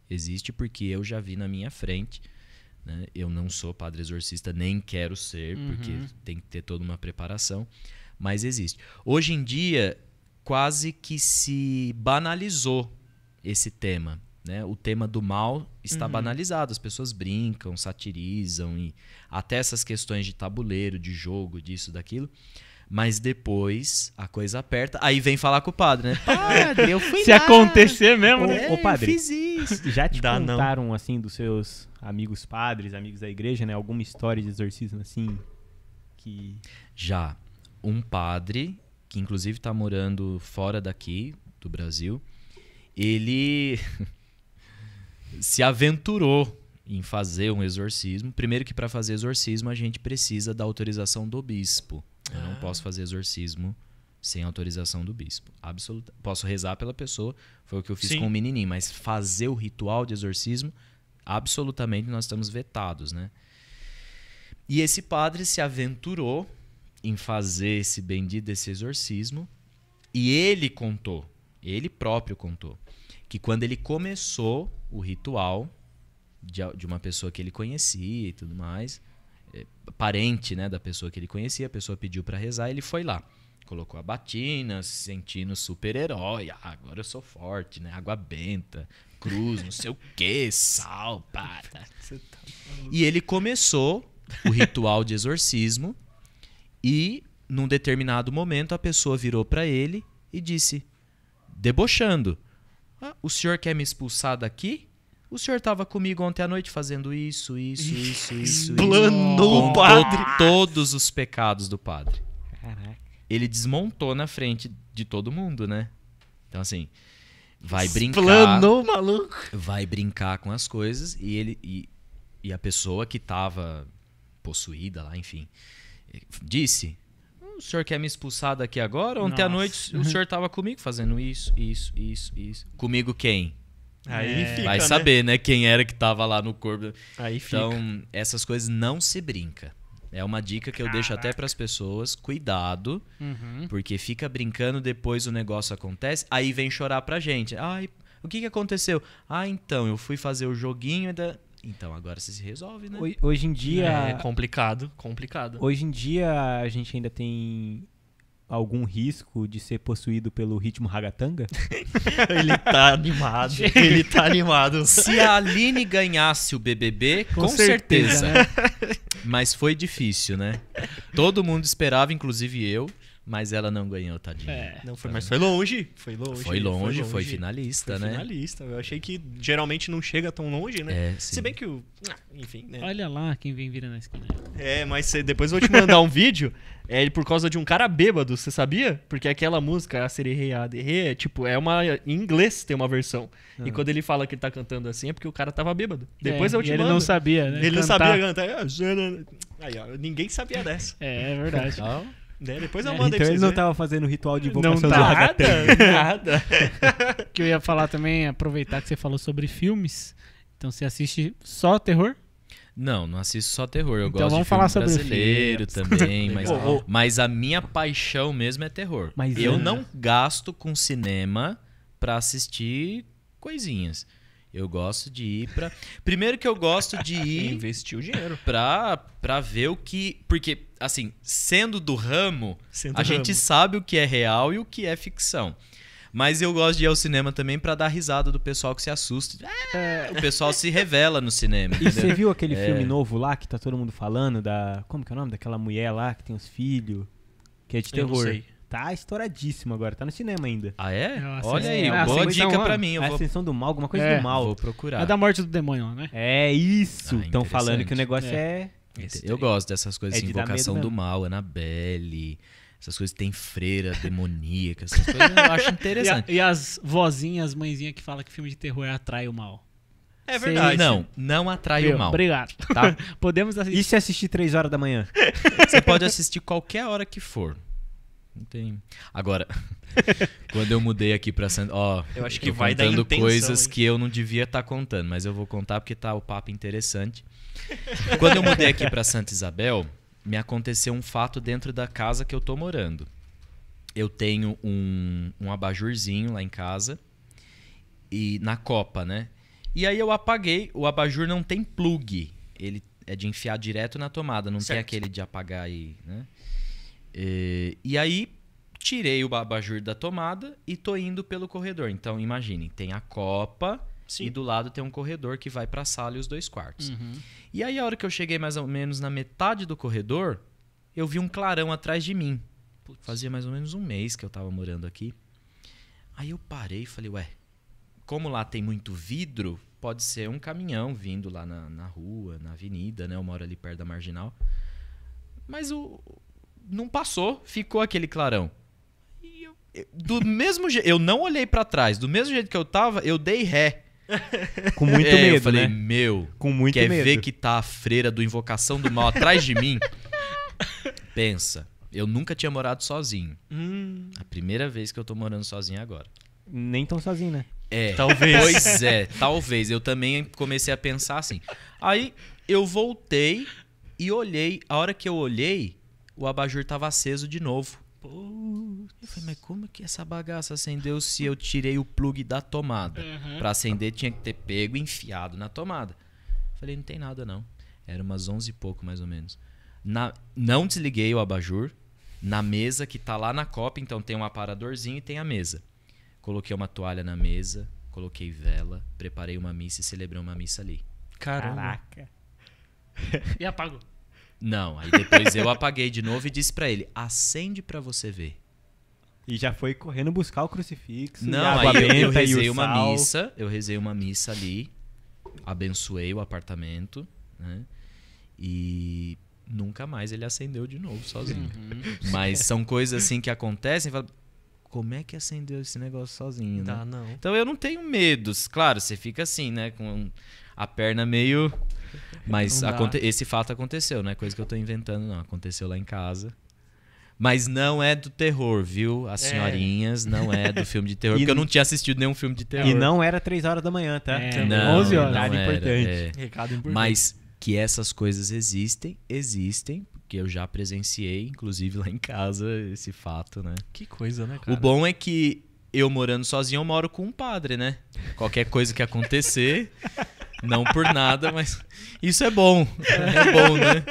Speaker 3: Existe porque eu já vi na minha frente. Né? Eu não sou padre exorcista, nem quero ser, porque tem que ter toda uma preparação. Mas existe. Hoje em dia, quase que se banalizou esse tema. Né? O tema do mal está banalizado. As pessoas brincam, satirizam, e até essas questões de tabuleiro, de jogo, disso, daquilo. Mas depois a coisa aperta. Aí vem falar com o padre, né? Padre, eu fui
Speaker 1: Se
Speaker 3: lá.
Speaker 1: acontecer mesmo, né?
Speaker 4: Ô, padre,
Speaker 3: eu fiz isso.
Speaker 4: Já te contaram, assim, dos seus amigos padres, amigos da igreja, né? Alguma história de exorcismo, assim, que...
Speaker 3: Já. Um padre, que inclusive está morando fora daqui, do Brasil, ele se aventurou em fazer um exorcismo. Primeiro que para fazer exorcismo a gente precisa da autorização do bispo. Eu não posso fazer exorcismo sem autorização do bispo. Posso rezar pela pessoa, foi o que eu fiz com o menininho, mas fazer o ritual de exorcismo, absolutamente nós estamos vetados, né? E esse padre se aventurou em fazer esse exorcismo, e ele próprio contou, que quando ele começou o ritual de uma pessoa que ele conhecia e tudo mais, parente, né, da pessoa que ele conhecia, a pessoa pediu para rezar, ele foi lá, colocou a batina, se sentindo super-herói, agora eu sou forte, né, água benta, cruz, não sei o que, sal, pata. E ele começou o ritual de exorcismo e, num determinado momento, a pessoa virou para ele e disse, debochando, o senhor quer me expulsar daqui? O senhor estava comigo ontem à noite fazendo isso.
Speaker 2: Planou o padre.
Speaker 3: Todos os pecados do padre.
Speaker 4: Caraca.
Speaker 3: Ele desmontou na frente de todo mundo, né? Então, assim, vai brincar.
Speaker 2: Planou, maluco.
Speaker 3: Vai brincar com as coisas e a pessoa que estava possuída lá, enfim, disse... O senhor quer me expulsar daqui agora? Ontem à noite o senhor estava comigo fazendo isso. Comigo quem?
Speaker 2: Aí fica,
Speaker 3: vai saber, né? Quem era que estava lá no corpo.
Speaker 2: Aí fica.
Speaker 3: Então, essas coisas não se brinca. É uma dica que eu deixo até para as pessoas. Cuidado, porque fica brincando, depois o negócio acontece, aí vem chorar pra gente. Ai, O que aconteceu? Ah, então, eu fui fazer o joguinho Então, agora você se resolve, né?
Speaker 4: Hoje em dia...
Speaker 2: É complicado.
Speaker 4: Hoje em dia, a gente ainda tem algum risco de ser possuído pelo ritmo ragatanga?
Speaker 2: Ele tá animado.
Speaker 3: Se a Aline ganhasse o BBB, com certeza.
Speaker 1: né?
Speaker 3: Mas foi difícil, né? Todo mundo esperava, inclusive eu, mas ela não ganhou, tadinha.
Speaker 2: Não foi, mas foi longe. Foi
Speaker 3: finalista, né?
Speaker 2: Finalista. Eu achei que geralmente não chega tão longe, né?
Speaker 3: Sim.
Speaker 2: Se bem que enfim, né?
Speaker 1: Olha lá quem vem vira na esquina.
Speaker 2: Mas depois eu vou te mandar um vídeo. É por causa de um cara bêbado, você sabia? Porque aquela música, a Sererê, tipo, em inglês tem uma versão. E quando ele fala que ele tá cantando assim, é porque o cara tava bêbado. Depois eu te mando.
Speaker 1: Ele não sabia, né?
Speaker 2: Ele não sabia cantar. Aí, ó, ninguém sabia dessa.
Speaker 1: É verdade.
Speaker 2: Depois eu mando aí
Speaker 4: Então
Speaker 2: pra
Speaker 4: ele
Speaker 2: vocês
Speaker 4: não
Speaker 2: verem.
Speaker 4: tava fazendo ritual de invocação do
Speaker 2: Nada,
Speaker 4: ragatanga.
Speaker 2: nada.
Speaker 1: Que eu ia falar também, aproveitar que você falou sobre filmes. Então você assiste só terror?
Speaker 3: Não assisto só terror. Eu
Speaker 1: Então
Speaker 3: gosto
Speaker 1: vamos
Speaker 3: de
Speaker 1: falar
Speaker 3: filme
Speaker 1: sobre
Speaker 3: brasileiro também.
Speaker 2: Legal.
Speaker 3: Mas a minha paixão mesmo é terror.
Speaker 4: Mas
Speaker 3: eu não gasto com cinema pra assistir coisinhas. Eu gosto de ir pra... Primeiro que eu gosto de ir...
Speaker 2: Investir o dinheiro.
Speaker 3: Pra ver o que... Porque, assim, sendo do ramo,
Speaker 2: Sendo
Speaker 3: a
Speaker 2: do
Speaker 3: gente
Speaker 2: ramo.
Speaker 3: sabe o que é real e o que é ficção. Mas eu gosto de ir ao cinema também pra dar risada do pessoal que se assusta. O pessoal se revela no cinema.
Speaker 4: E você
Speaker 3: entendeu?
Speaker 4: viu aquele filme novo lá que tá todo mundo falando Como que é o nome daquela mulher lá que tem os filhos? Que é de
Speaker 2: Eu não
Speaker 4: terror.
Speaker 2: sei.
Speaker 4: Tá estouradíssimo agora, tá no cinema ainda.
Speaker 3: Ah, é?
Speaker 1: Nossa,
Speaker 3: Olha aí,
Speaker 1: é.
Speaker 3: boa
Speaker 1: Ascensão,
Speaker 3: dica
Speaker 1: ó.
Speaker 3: pra mim. Eu
Speaker 4: A
Speaker 3: vou,
Speaker 4: Ascensão do Mal, alguma coisa
Speaker 1: É.
Speaker 4: do mal.
Speaker 3: vou procurar.
Speaker 1: É da morte do demônio, né?
Speaker 4: É isso. Estão
Speaker 3: interessante.
Speaker 4: falando que o negócio é...
Speaker 3: Eu gosto dessas coisas
Speaker 4: É
Speaker 3: assim,
Speaker 4: de dar
Speaker 3: Invocação
Speaker 4: medo
Speaker 3: do
Speaker 4: mesmo.
Speaker 3: Mal, Annabelle, essas coisas tem freira demoníaca, essas coisas eu acho interessante.
Speaker 1: E as vozinhas, as mãezinhas que falam que filme de terror atrai o mal.
Speaker 2: É verdade.
Speaker 3: Não atrai
Speaker 1: Viu?
Speaker 3: o mal.
Speaker 1: Obrigado.
Speaker 3: Tá?
Speaker 1: Podemos assistir.
Speaker 4: E se assistir 3 horas da manhã?
Speaker 3: Você pode assistir qualquer hora que for. Não tem. Agora, quando eu mudei aqui pra Santa...
Speaker 2: Eu acho que
Speaker 3: tô
Speaker 2: vai dar
Speaker 3: contando
Speaker 2: intenção,
Speaker 3: coisas
Speaker 2: hein?
Speaker 3: que eu não devia estar contando, mas eu vou contar porque tá o papo interessante. Quando eu mudei aqui pra Santa Isabel, me aconteceu um fato dentro da casa que eu tô morando. Eu tenho um abajurzinho lá em casa e na copa, né? E aí eu apaguei, o abajur não tem plug, ele é de enfiar direto na tomada, não tem
Speaker 2: Certo.
Speaker 3: aquele de apagar aí, né? E aí tirei o abajur da tomada e tô indo pelo corredor. Então imagine, tem a copa
Speaker 2: Sim.
Speaker 3: e do lado tem um corredor que vai pra sala e os 2 quartos.
Speaker 1: Uhum.
Speaker 3: E aí a hora que eu cheguei mais ou menos na metade do corredor, eu vi um clarão atrás de mim. Fazia mais ou menos um mês que eu tava morando aqui. Aí eu parei e falei, como lá tem muito vidro, pode ser um caminhão vindo lá na rua, na avenida, né? Eu moro ali perto da Marginal. Mas não passou, ficou aquele clarão. E do mesmo jeito, eu não olhei pra trás, do mesmo jeito que eu tava, eu dei ré.
Speaker 4: Com muito medo,
Speaker 3: eu falei,
Speaker 4: né? Com muito
Speaker 3: quer
Speaker 4: medo.
Speaker 3: ver que tá a freira do Invocação do Mal atrás de mim? Pensa, eu nunca tinha morado sozinho. A primeira vez que eu tô morando sozinho agora.
Speaker 4: Nem tão sozinho, né?
Speaker 2: Talvez.
Speaker 3: Pois é, talvez. Eu também comecei a pensar assim. Aí eu voltei e olhei. A hora que eu olhei, o abajur tava aceso de novo. Eu falei, mas como que essa bagaça acendeu se eu tirei o plug da tomada? Pra acender tinha que ter pego e enfiado na tomada. Falei, não tem nada não. Era umas 11 e pouco mais ou menos. Não desliguei o abajur. Na mesa que tá lá na copa, então tem um aparadorzinho e tem a mesa. Coloquei uma toalha na mesa, coloquei vela, preparei uma missa e celebrei uma missa ali.
Speaker 2: Caramba.
Speaker 4: Caraca.
Speaker 1: E apagou.
Speaker 3: Não, aí depois eu apaguei de novo e disse pra ele, acende pra você ver.
Speaker 4: E já foi correndo buscar o crucifixo. e a
Speaker 3: Não,
Speaker 4: água
Speaker 3: aí eu
Speaker 4: benta e
Speaker 3: rezei
Speaker 4: o
Speaker 3: uma
Speaker 4: sal.
Speaker 3: missa, eu rezei uma missa ali, abençoei o apartamento, né? E nunca mais ele acendeu de novo sozinho. Mas são coisas assim que acontecem, fala, como é que acendeu esse negócio sozinho, né?
Speaker 2: Não.
Speaker 3: Então eu não tenho medo. Claro, você fica assim, né? Com a perna meio... Mas
Speaker 1: Não dá.
Speaker 3: esse fato aconteceu, não é coisa que eu tô inventando, não. Aconteceu lá em casa. Mas não é do terror, viu? As senhorinhas, não é do filme de terror.
Speaker 4: E
Speaker 3: Porque eu não tinha assistido nenhum filme de terror.
Speaker 4: E não era 3 horas da manhã, tá?
Speaker 1: É,
Speaker 3: Não,
Speaker 1: 11 horas.
Speaker 3: não
Speaker 4: Nada
Speaker 3: era,
Speaker 4: importante.
Speaker 3: é.
Speaker 2: Recado importante.
Speaker 3: Mas que essas coisas existem, porque eu já presenciei, inclusive lá em casa, esse fato, né?
Speaker 2: Que coisa, né, cara?
Speaker 3: O bom é que eu morando sozinho, eu moro com um padre, né? Qualquer coisa que acontecer, não por nada, mas isso é bom. É bom, né?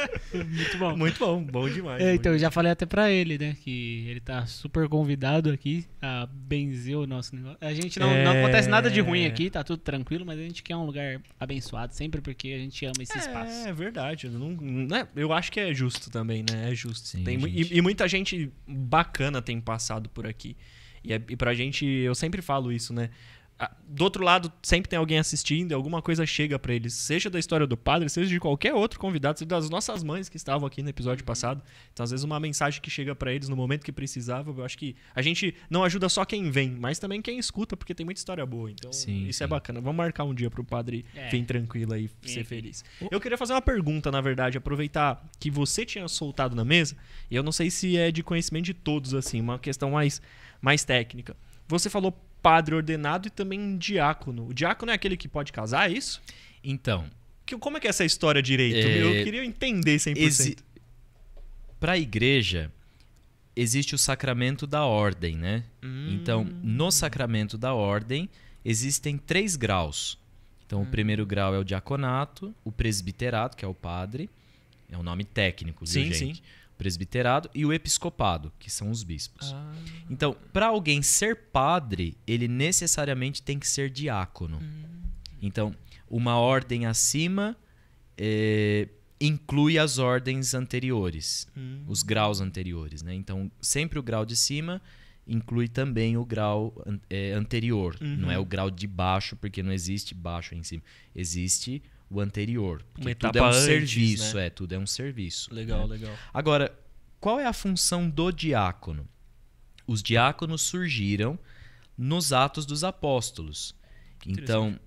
Speaker 1: Muito bom.
Speaker 2: Muito bom, bom demais.
Speaker 1: Então, eu já falei até pra ele, né? Que ele tá super convidado aqui a benzer o nosso negócio. A gente não acontece nada de ruim aqui, tá tudo tranquilo, mas a gente quer um lugar abençoado sempre porque a gente ama esse espaço.
Speaker 2: É verdade. Eu acho que é justo também, né? É justo.
Speaker 3: Sim,
Speaker 2: E muita gente bacana tem passado por aqui. E pra gente, eu sempre falo isso, né? Do outro lado, sempre tem alguém assistindo e alguma coisa chega pra eles, seja da história do padre, seja de qualquer outro convidado, seja das nossas mães que estavam aqui no episódio passado. Então, às vezes, uma mensagem que chega pra eles no momento que precisava, eu acho que a gente não ajuda só quem vem, mas também quem escuta, porque tem muita história boa. Então, isso é bacana. Vamos marcar um dia pro padre vir tranquilo aí, ser feliz. Eu queria fazer uma pergunta, na verdade, aproveitar que você tinha soltado na mesa, e eu não sei se é de conhecimento de todos, assim, uma questão mais técnica. Você falou padre ordenado e também diácono. O diácono é aquele que pode casar, é isso?
Speaker 3: Então...
Speaker 2: Como é que é essa história direito? Eu queria entender 100%.
Speaker 3: Para a igreja, existe o sacramento da ordem, né? Então, no sacramento da ordem, existem 3 graus. Então, o primeiro grau é o diaconato, o presbiterato, que é o padre. É um nome técnico, viu, gente? Sim. Presbiterado e o episcopado, que são os bispos. Então, para alguém ser padre, ele necessariamente tem que ser diácono. Então, uma ordem acima inclui as ordens anteriores, os graus anteriores, né? Então, sempre o grau de cima inclui também o grau anterior. Não é o grau de baixo, porque não existe baixo em cima. Existe o anterior. Tudo é um serviço, né? Tudo é um serviço.
Speaker 2: Legal.
Speaker 3: Agora, qual é a função do diácono? Os diáconos surgiram nos Atos dos Apóstolos. Então,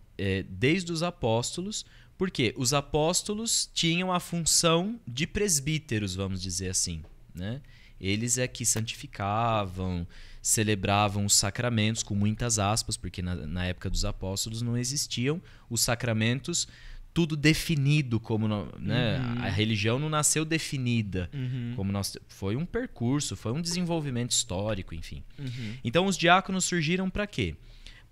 Speaker 3: desde os apóstolos, porque os apóstolos tinham a função de presbíteros, vamos dizer assim, né? Eles é que santificavam, celebravam os sacramentos, com muitas aspas, porque na época dos apóstolos não existiam os sacramentos tudo definido, como né? A religião não nasceu definida, como foi um percurso, foi um desenvolvimento histórico, enfim. Então os diáconos surgiram para quê?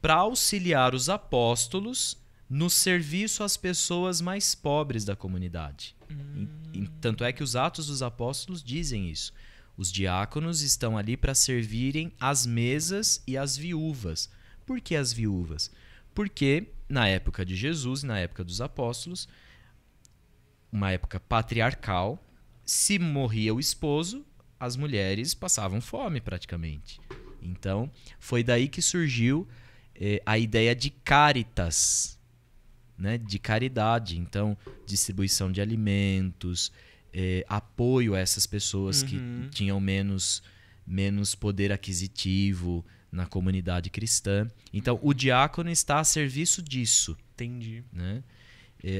Speaker 3: Para auxiliar os apóstolos no serviço às pessoas mais pobres da comunidade. Tanto é que os Atos dos Apóstolos dizem isso. Os diáconos estão ali para servirem as mesas e as viúvas. Por que as viúvas? Porque na época de Jesus e na época dos apóstolos, uma época patriarcal, se morria o esposo, as mulheres passavam fome praticamente. Então, foi daí que surgiu a ideia de caritas, né? De caridade. Então, distribuição de alimentos, apoio a essas pessoas que tinham menos poder aquisitivo na comunidade cristã. Então, o diácono está a serviço disso.
Speaker 2: Entendi.
Speaker 3: Né?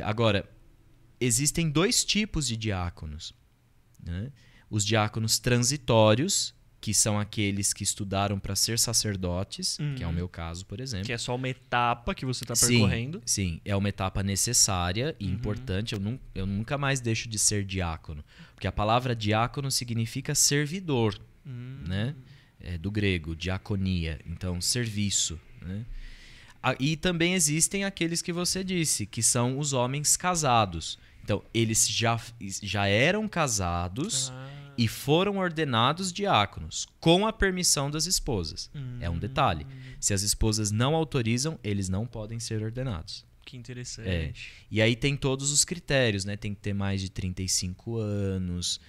Speaker 3: Agora, existem 2 tipos de diáconos. Né? Os diáconos transitórios, que são aqueles que estudaram para ser sacerdotes, que é o meu caso, por exemplo.
Speaker 2: Que é só uma etapa que você está percorrendo.
Speaker 3: Sim, é uma etapa necessária e importante. Eu nunca mais deixo de ser diácono. Porque a palavra diácono significa servidor, né? Do grego, diaconia, então serviço. Né? E também existem aqueles que você disse, que são os homens casados. Então, eles já eram casados e foram ordenados diáconos, com a permissão das esposas. É um detalhe. Se as esposas não autorizam, eles não podem ser ordenados.
Speaker 2: Que interessante.
Speaker 3: E aí tem todos os critérios, né? Tem que ter mais de 35 anos,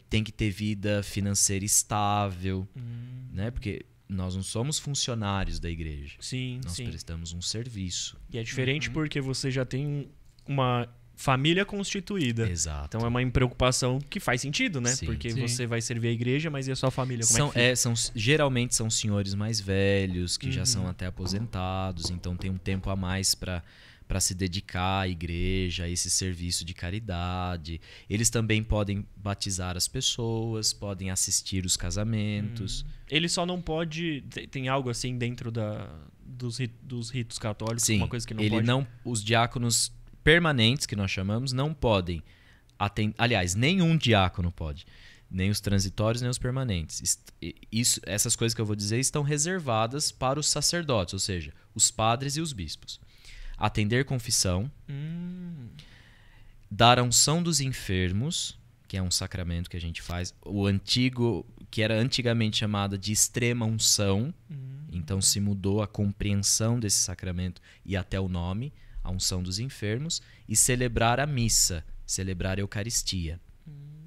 Speaker 3: tem que ter vida financeira estável, né? Porque nós não somos funcionários da igreja. Nós prestamos um serviço.
Speaker 2: E é diferente porque você já tem uma família constituída.
Speaker 3: Exato.
Speaker 2: Então é uma preocupação que faz sentido, né? Porque você vai servir a igreja, mas e a sua família? Como é que fica?
Speaker 3: Geralmente são senhores mais velhos, que já são até aposentados, então tem um tempo a mais para se dedicar à igreja, a esse serviço de caridade. Eles também podem batizar as pessoas, podem assistir os casamentos.
Speaker 2: Ele só não pode... Tem algo assim dentro dos ritos católicos? Uma coisa que não pode?
Speaker 3: Os diáconos permanentes, que nós chamamos, não podem atender. Aliás, nenhum diácono pode. Nem os transitórios, nem os permanentes. Essas coisas que eu vou dizer estão reservadas para os sacerdotes, ou seja, os padres e os bispos. Atender confissão, dar a unção dos enfermos, que é um sacramento que a gente faz, o antigo, que era antigamente chamada de extrema unção, então se mudou a compreensão desse sacramento e até o nome, a unção dos enfermos, e celebrar a missa, celebrar a Eucaristia.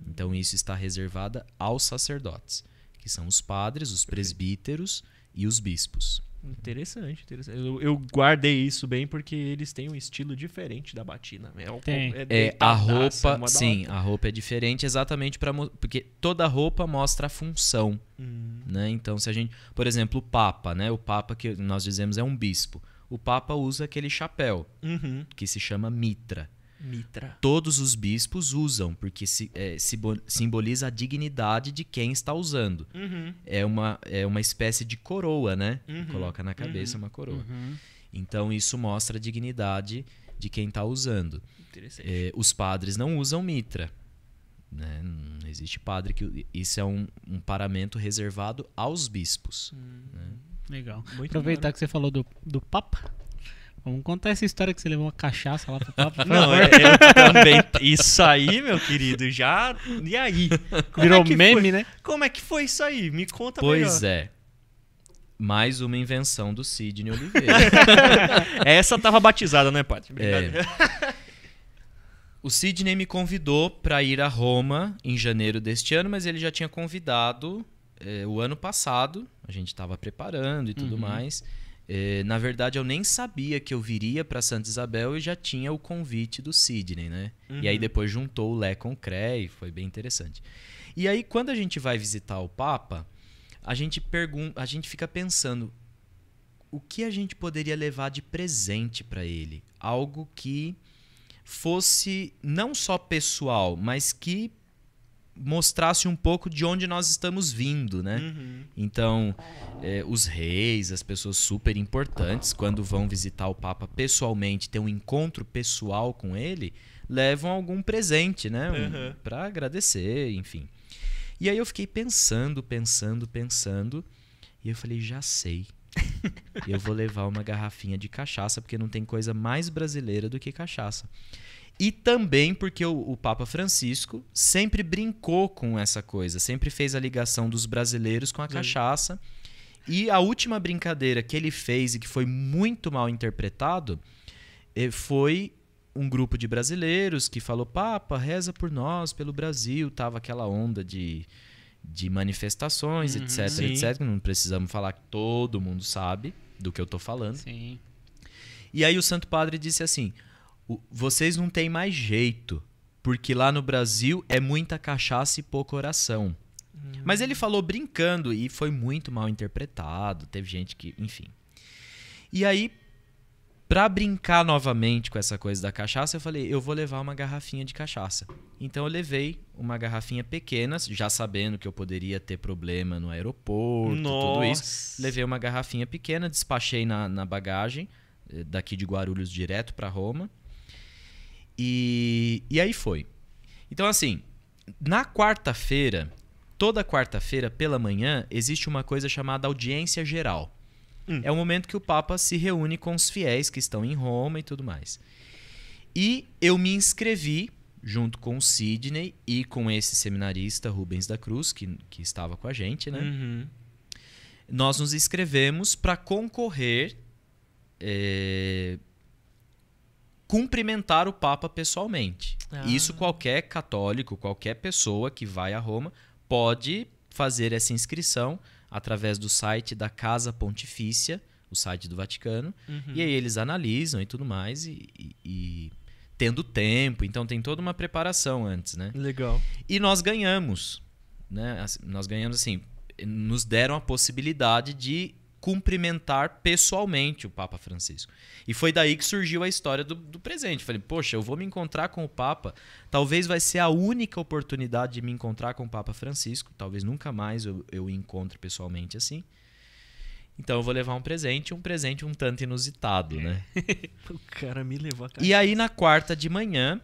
Speaker 3: Então isso está reservado aos sacerdotes, que são os padres, os presbíteros e os bispos.
Speaker 2: Interessante. Eu guardei isso bem porque eles têm um estilo diferente da batina.
Speaker 3: A roupa, sim, a roupa é diferente exatamente porque toda roupa mostra a função, né? Então se a gente, por exemplo, o Papa, né? O Papa que nós dizemos é um bispo. O Papa usa aquele chapéu que se chama mitra. Todos os bispos usam, porque simboliza a dignidade de quem está usando. É uma espécie de coroa, né? Coloca na cabeça uma coroa. Então isso mostra a dignidade de quem está usando. Os padres não usam mitra. Né? Não existe padre que... Isso é um paramento reservado aos bispos. Né?
Speaker 1: Legal. Aproveitar que você falou do Papa. Vamos contar essa história que você levou uma cachaça lá pro Papa.
Speaker 2: Não, eu também. Isso aí, meu querido, já... E aí?
Speaker 1: Virou meme, né?
Speaker 2: Como é que foi isso aí? Me conta
Speaker 3: melhor. Pois é. Mais uma invenção do Sidney Oliveira.
Speaker 2: Essa tava batizada, né, Paty?
Speaker 3: O Sidney me convidou para ir a Roma em janeiro deste ano, mas ele já tinha convidado o ano passado. A gente estava preparando e tudo mais. Na verdade, eu nem sabia que eu viria para Santa Isabel e já tinha o convite do Sidney, né? E aí depois juntou o Lé com o Cré e foi bem interessante. E aí, quando a gente vai visitar o Papa, a gente fica pensando o que a gente poderia levar de presente para ele. Algo que fosse não só pessoal, mas que mostrasse um pouco de onde nós estamos vindo, né? Então, os reis, as pessoas super importantes, quando vão visitar o Papa pessoalmente, ter um encontro pessoal com ele, levam algum presente, né? Para agradecer, enfim. E aí eu fiquei pensando, e eu falei, já sei. Eu vou levar uma garrafinha de cachaça, porque não tem coisa mais brasileira do que cachaça. E também porque o Papa Francisco sempre brincou com essa coisa, sempre fez a ligação dos brasileiros com a cachaça. E a última brincadeira que ele fez e que foi muito mal interpretado foi um grupo de brasileiros que falou: Papa, reza por nós, pelo Brasil. Tava aquela onda de manifestações, etc. Não precisamos falar, que todo mundo sabe do que eu tô falando.
Speaker 1: Sim.
Speaker 3: E aí o Santo Padre disse assim: vocês não têm mais jeito, porque lá no Brasil é muita cachaça e pouco oração. Mas ele falou brincando e foi muito mal interpretado, teve gente que... Enfim. E aí, pra brincar novamente com essa coisa da cachaça, eu falei, eu vou levar uma garrafinha de cachaça. Então eu levei uma garrafinha pequena, já sabendo que eu poderia ter problema no aeroporto, tudo isso. Levei uma garrafinha pequena, despachei na bagagem, daqui de Guarulhos direto pra Roma. E aí foi. Então, assim, na quarta-feira, toda quarta-feira pela manhã, existe uma coisa chamada audiência geral. É o momento que o Papa se reúne com os fiéis que estão em Roma e tudo mais. E eu me inscrevi, junto com o Sidney e com esse seminarista, Rubens da Cruz, que estava com a gente, né? Nós nos inscrevemos para concorrer... cumprimentar o Papa pessoalmente. Isso qualquer católico, qualquer pessoa que vai a Roma pode fazer essa inscrição através do site da Casa Pontifícia, o site do Vaticano, e aí eles analisam e tudo mais, e tendo tempo, então tem toda uma preparação antes, né?
Speaker 2: Legal.
Speaker 3: E nós ganhamos, né? Nós ganhamos assim, nos deram a possibilidade de cumprimentar pessoalmente o Papa Francisco. E foi daí que surgiu a história do presente. Falei, poxa, eu vou me encontrar com o Papa, talvez vai ser a única oportunidade de me encontrar com o Papa Francisco, talvez nunca mais eu o encontre pessoalmente assim. Então eu vou levar um presente um tanto inusitado, né?
Speaker 2: O cara me levou a cara.
Speaker 3: E aí na quarta de manhã,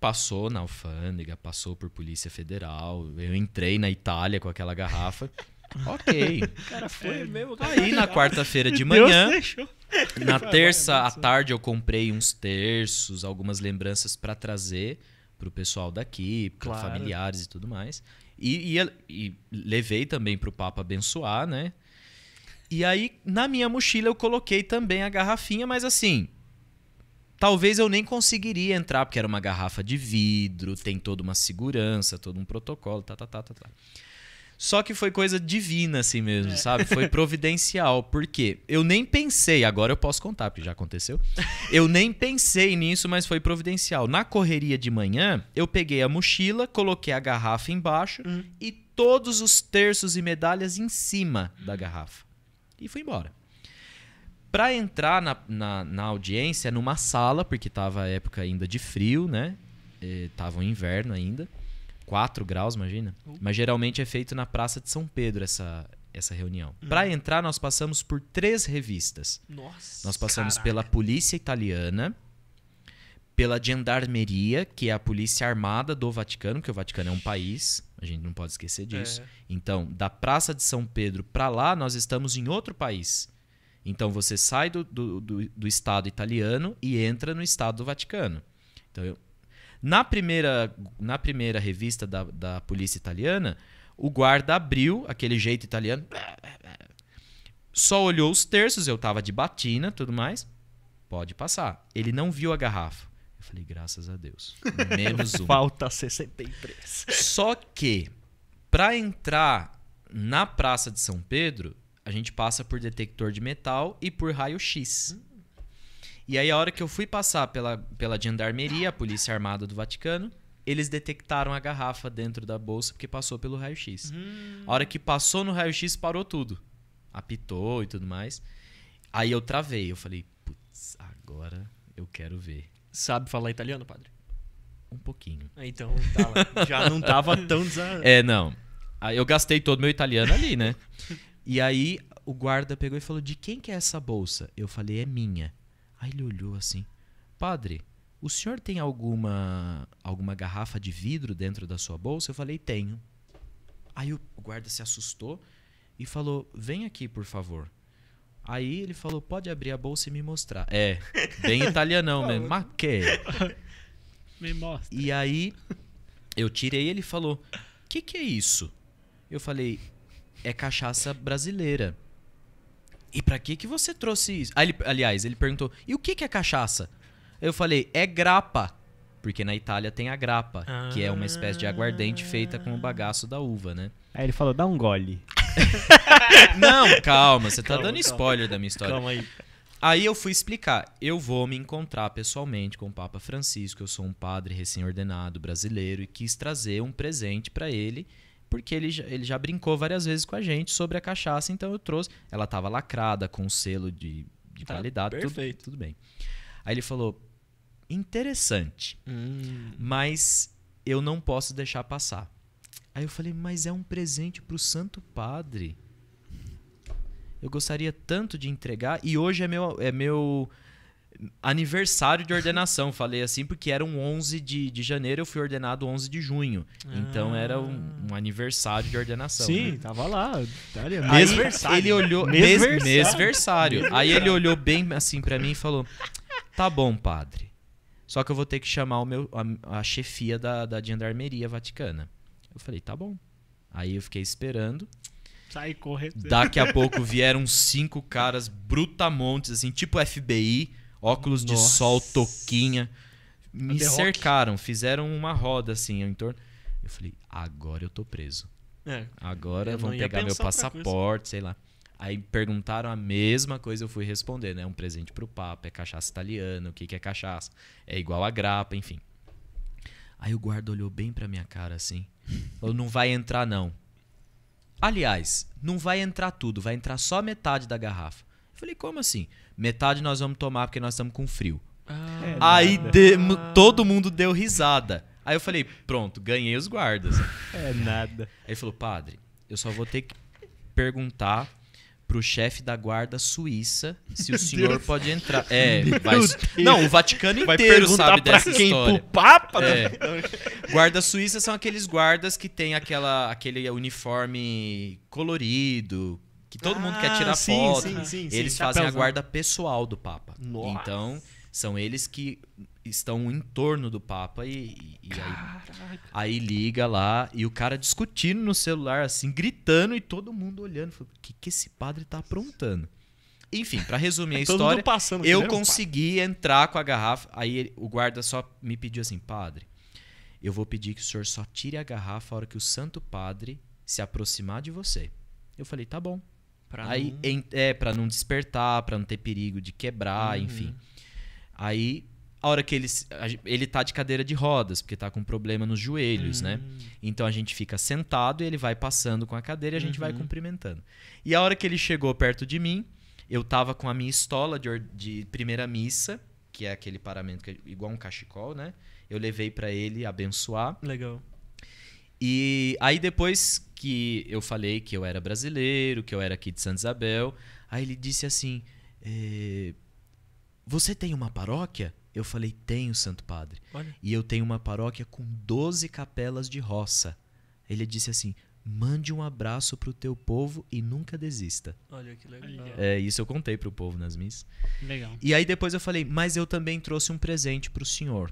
Speaker 3: passou na alfândega, passou por Polícia Federal. Eu entrei na Itália com aquela garrafa. Ok.
Speaker 2: O cara foi mesmo. Cara.
Speaker 3: Aí na quarta-feira de manhã, na terça à tarde eu comprei uns terços, algumas lembranças para trazer pro pessoal daqui, para familiares e tudo mais. E levei também pro Papa abençoar, né? E aí na minha mochila eu coloquei também a garrafinha, mas assim, talvez eu nem conseguiria entrar, porque era uma garrafa de vidro, tem toda uma segurança, todo um protocolo, tá. Só que foi coisa divina assim mesmo, sabe? Foi providencial, porque eu nem pensei, agora eu posso contar, porque já aconteceu. Eu nem pensei nisso, mas foi providencial. Na correria de manhã, eu peguei a mochila, coloquei a garrafa embaixo e todos os terços e medalhas em cima da garrafa. E fui embora. Pra entrar na audiência, numa sala, porque tava a época ainda de frio, né? Tava o inverno ainda. 4 graus, imagina. Mas geralmente é feito na Praça de São Pedro essa reunião. Para entrar, nós passamos por 3 revistas.
Speaker 2: Nossa,
Speaker 3: nós passamos pela Polícia Italiana, pela Gendarmeria, que é a Polícia Armada do Vaticano, porque o Vaticano é um país, a gente não pode esquecer disso. Então, da Praça de São Pedro para lá, nós estamos em outro país. Então, você sai do Estado italiano e entra no Estado do Vaticano. Então, Na primeira revista da Polícia Italiana, o guarda abriu, aquele jeito italiano, só olhou os terços, eu tava de batina, tudo mais, pode passar. Ele não viu a garrafa. Eu falei, graças a Deus, menos um.
Speaker 2: Falta 63.
Speaker 3: Só que, para entrar na Praça de São Pedro, a gente passa por detector de metal e por raio-x. E aí, a hora que eu fui passar pela Gendarmeria, a Polícia Armada do Vaticano, eles detectaram a garrafa dentro da bolsa porque passou pelo raio-x. A hora que passou no raio-x, parou tudo. Apitou e tudo mais. Aí eu travei. Eu falei, putz, agora eu quero ver.
Speaker 2: Sabe falar italiano, padre?
Speaker 3: Um pouquinho.
Speaker 2: Então, já não tava tão...
Speaker 3: Não. Aí eu gastei todo meu italiano ali, né? E aí, o guarda pegou e falou, de quem que é essa bolsa? Eu falei, é minha. Aí ele olhou assim, padre, o senhor tem alguma garrafa de vidro dentro da sua bolsa? Eu falei, tenho. Aí o guarda se assustou e falou, vem aqui, por favor. Aí ele falou, pode abrir a bolsa e me mostrar. Bem italianão mesmo. Mas que?
Speaker 1: Me mostra.
Speaker 3: E aí eu tirei e ele falou, que é isso? Eu falei, é cachaça brasileira. E pra que você trouxe isso? Aliás, ele perguntou, e o que é cachaça? Eu falei, é grappa. Porque na Itália tem a grappa, que é uma espécie de aguardente feita com o bagaço da uva, né?
Speaker 4: Aí ele falou, dá um gole.
Speaker 3: Não, calma, você tá dando spoiler da minha história.
Speaker 2: Calma aí.
Speaker 3: Aí eu fui explicar, eu vou me encontrar pessoalmente com o Papa Francisco, eu sou um padre recém-ordenado brasileiro e quis trazer um presente pra ele, porque ele já brincou várias vezes com a gente sobre a cachaça, então eu trouxe. Ela estava lacrada com um selo de qualidade,
Speaker 2: perfeito.
Speaker 3: Tudo bem. Aí ele falou, interessante, mas eu não posso deixar passar. Aí eu falei, mas é um presente pro Santo Padre. Eu gostaria tanto de entregar, e hoje é meu aniversário de ordenação, falei assim, porque era um 11 de janeiro, eu fui ordenado 11 de junho. Então era um aniversário de ordenação.
Speaker 2: Sim,
Speaker 3: né?
Speaker 2: Tava lá.
Speaker 3: Aí ele olhou... Mesversário. Aí ele olhou bem assim pra mim e falou, tá bom, padre. Só que eu vou ter que chamar a chefia da Gendarmeria Vaticana. Eu falei, tá bom. Aí eu fiquei esperando.
Speaker 1: Sai correndo.
Speaker 3: Daqui a pouco vieram 5 caras brutamontes, assim, tipo FBI, óculos de sol, toquinha. Me cercaram, fizeram uma roda assim em torno. Eu falei, agora eu tô preso. Agora vão pegar meu passaporte, sei lá. Aí perguntaram a mesma coisa, eu fui responder, né? Um presente pro Papa, é cachaça italiana, o que é cachaça? É igual a grappa, enfim. Aí o guarda olhou bem pra minha cara assim. Falou, não vai entrar não. Aliás, não vai entrar tudo, vai entrar só metade da garrafa. Eu falei, como assim? Metade nós vamos tomar porque nós estamos com frio. Aí todo mundo deu risada. Aí eu falei, pronto, ganhei os guardas.
Speaker 4: É nada.
Speaker 3: Aí ele falou, padre, eu só vou ter que perguntar pro chefe da guarda suíça se o senhor pode entrar. Não, o Vaticano inteiro sabe dessa história.
Speaker 2: Pro Papa?
Speaker 3: Guarda suíça são aqueles guardas que tem aquele uniforme colorido, que todo mundo quer tirar foto. Eles fazem a guarda pessoal do Papa.
Speaker 2: Nossa.
Speaker 3: Então, são eles que estão em torno do Papa e aí liga lá e o cara discutindo no celular, assim, gritando e todo mundo olhando. O que esse padre tá aprontando? Enfim, pra resumir a história, eu consegui entrar com a garrafa. Aí o guarda só me pediu assim: padre, eu vou pedir que o senhor só tire a garrafa a hora que o Santo Padre se aproximar de você. Eu falei, tá bom. Pra não despertar, pra não ter perigo de quebrar, enfim. Aí, a hora que ele tá de cadeira de rodas, porque tá com problema nos joelhos, né? Então a gente fica sentado e ele vai passando com a cadeira e a gente vai cumprimentando. E a hora que ele chegou perto de mim, eu tava com a minha estola de primeira missa, que é aquele paramento que é igual um cachecol, né? Eu levei pra ele abençoar.
Speaker 2: Legal.
Speaker 3: E aí depois que eu falei que eu era brasileiro, que eu era aqui de Santa Isabel, aí ele disse assim, você tem uma paróquia? Eu falei, tenho, Santo Padre.
Speaker 2: Olha.
Speaker 3: E eu tenho uma paróquia com 12 capelas de roça. Ele disse assim, mande um abraço pro teu povo e nunca desista.
Speaker 2: Olha que legal.
Speaker 3: Isso eu contei pro povo nas missas.
Speaker 1: Legal.
Speaker 3: E aí depois eu falei, mas eu também trouxe um presente pro senhor.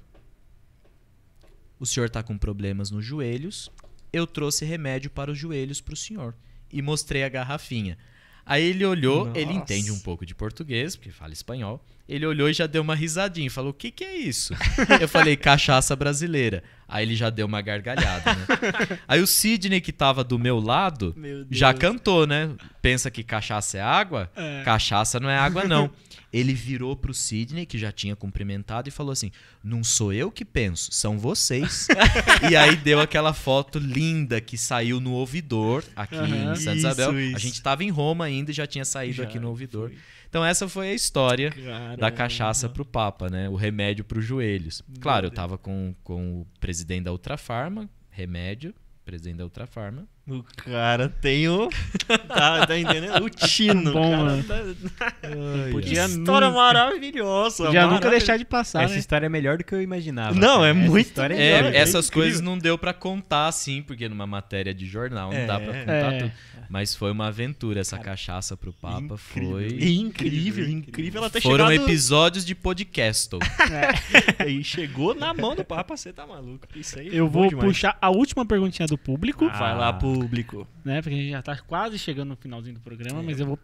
Speaker 3: O senhor tá com problemas nos joelhos, eu trouxe remédio para os joelhos pro senhor. E mostrei a garrafinha. Aí ele olhou, ele entende um pouco de português, porque fala espanhol. Ele olhou e já deu uma risadinha, falou, o que é isso? Eu falei, cachaça brasileira. Aí ele já deu uma gargalhada, né? Aí o Sidney, que tava do meu lado, já cantou, né? Pensa que cachaça é água? Cachaça não é água, não. Ele virou pro Sidney, que já tinha cumprimentado, e falou assim, não sou eu que penso, são vocês. E aí deu aquela foto linda que saiu no Ouvidor, aqui em Santa Isabel. A gente tava em Roma ainda e já tinha saído aqui no Ouvidor. Foi. Então essa foi a história da cachaça pro Papa, né? O remédio pros joelhos. Claro, eu tava com o presidente da Ultrafarma, presidente da Ultrafarma.
Speaker 2: O cara tem o... tá entendendo? O tino.
Speaker 1: Bom,
Speaker 2: cara.
Speaker 1: Podia
Speaker 2: história maravilhosa.
Speaker 1: Podia nunca deixar de passar,
Speaker 4: Essa história é melhor do que eu imaginava.
Speaker 2: Não, é muito
Speaker 4: melhor.
Speaker 3: Essas coisas não deu pra contar, assim, porque numa matéria de jornal não dá pra contar tudo. Mas foi uma aventura, essa cachaça pro Papa. Foi
Speaker 2: incrível ela ter
Speaker 3: Foram
Speaker 2: chegado...
Speaker 3: episódios de podcast.
Speaker 2: E chegou na mão do Papa, você tá maluco. Isso aí
Speaker 1: eu vou puxar a última perguntinha do público.
Speaker 2: Vai lá, público.
Speaker 1: Né, porque a gente já tá quase chegando no finalzinho do programa, mas eu vou...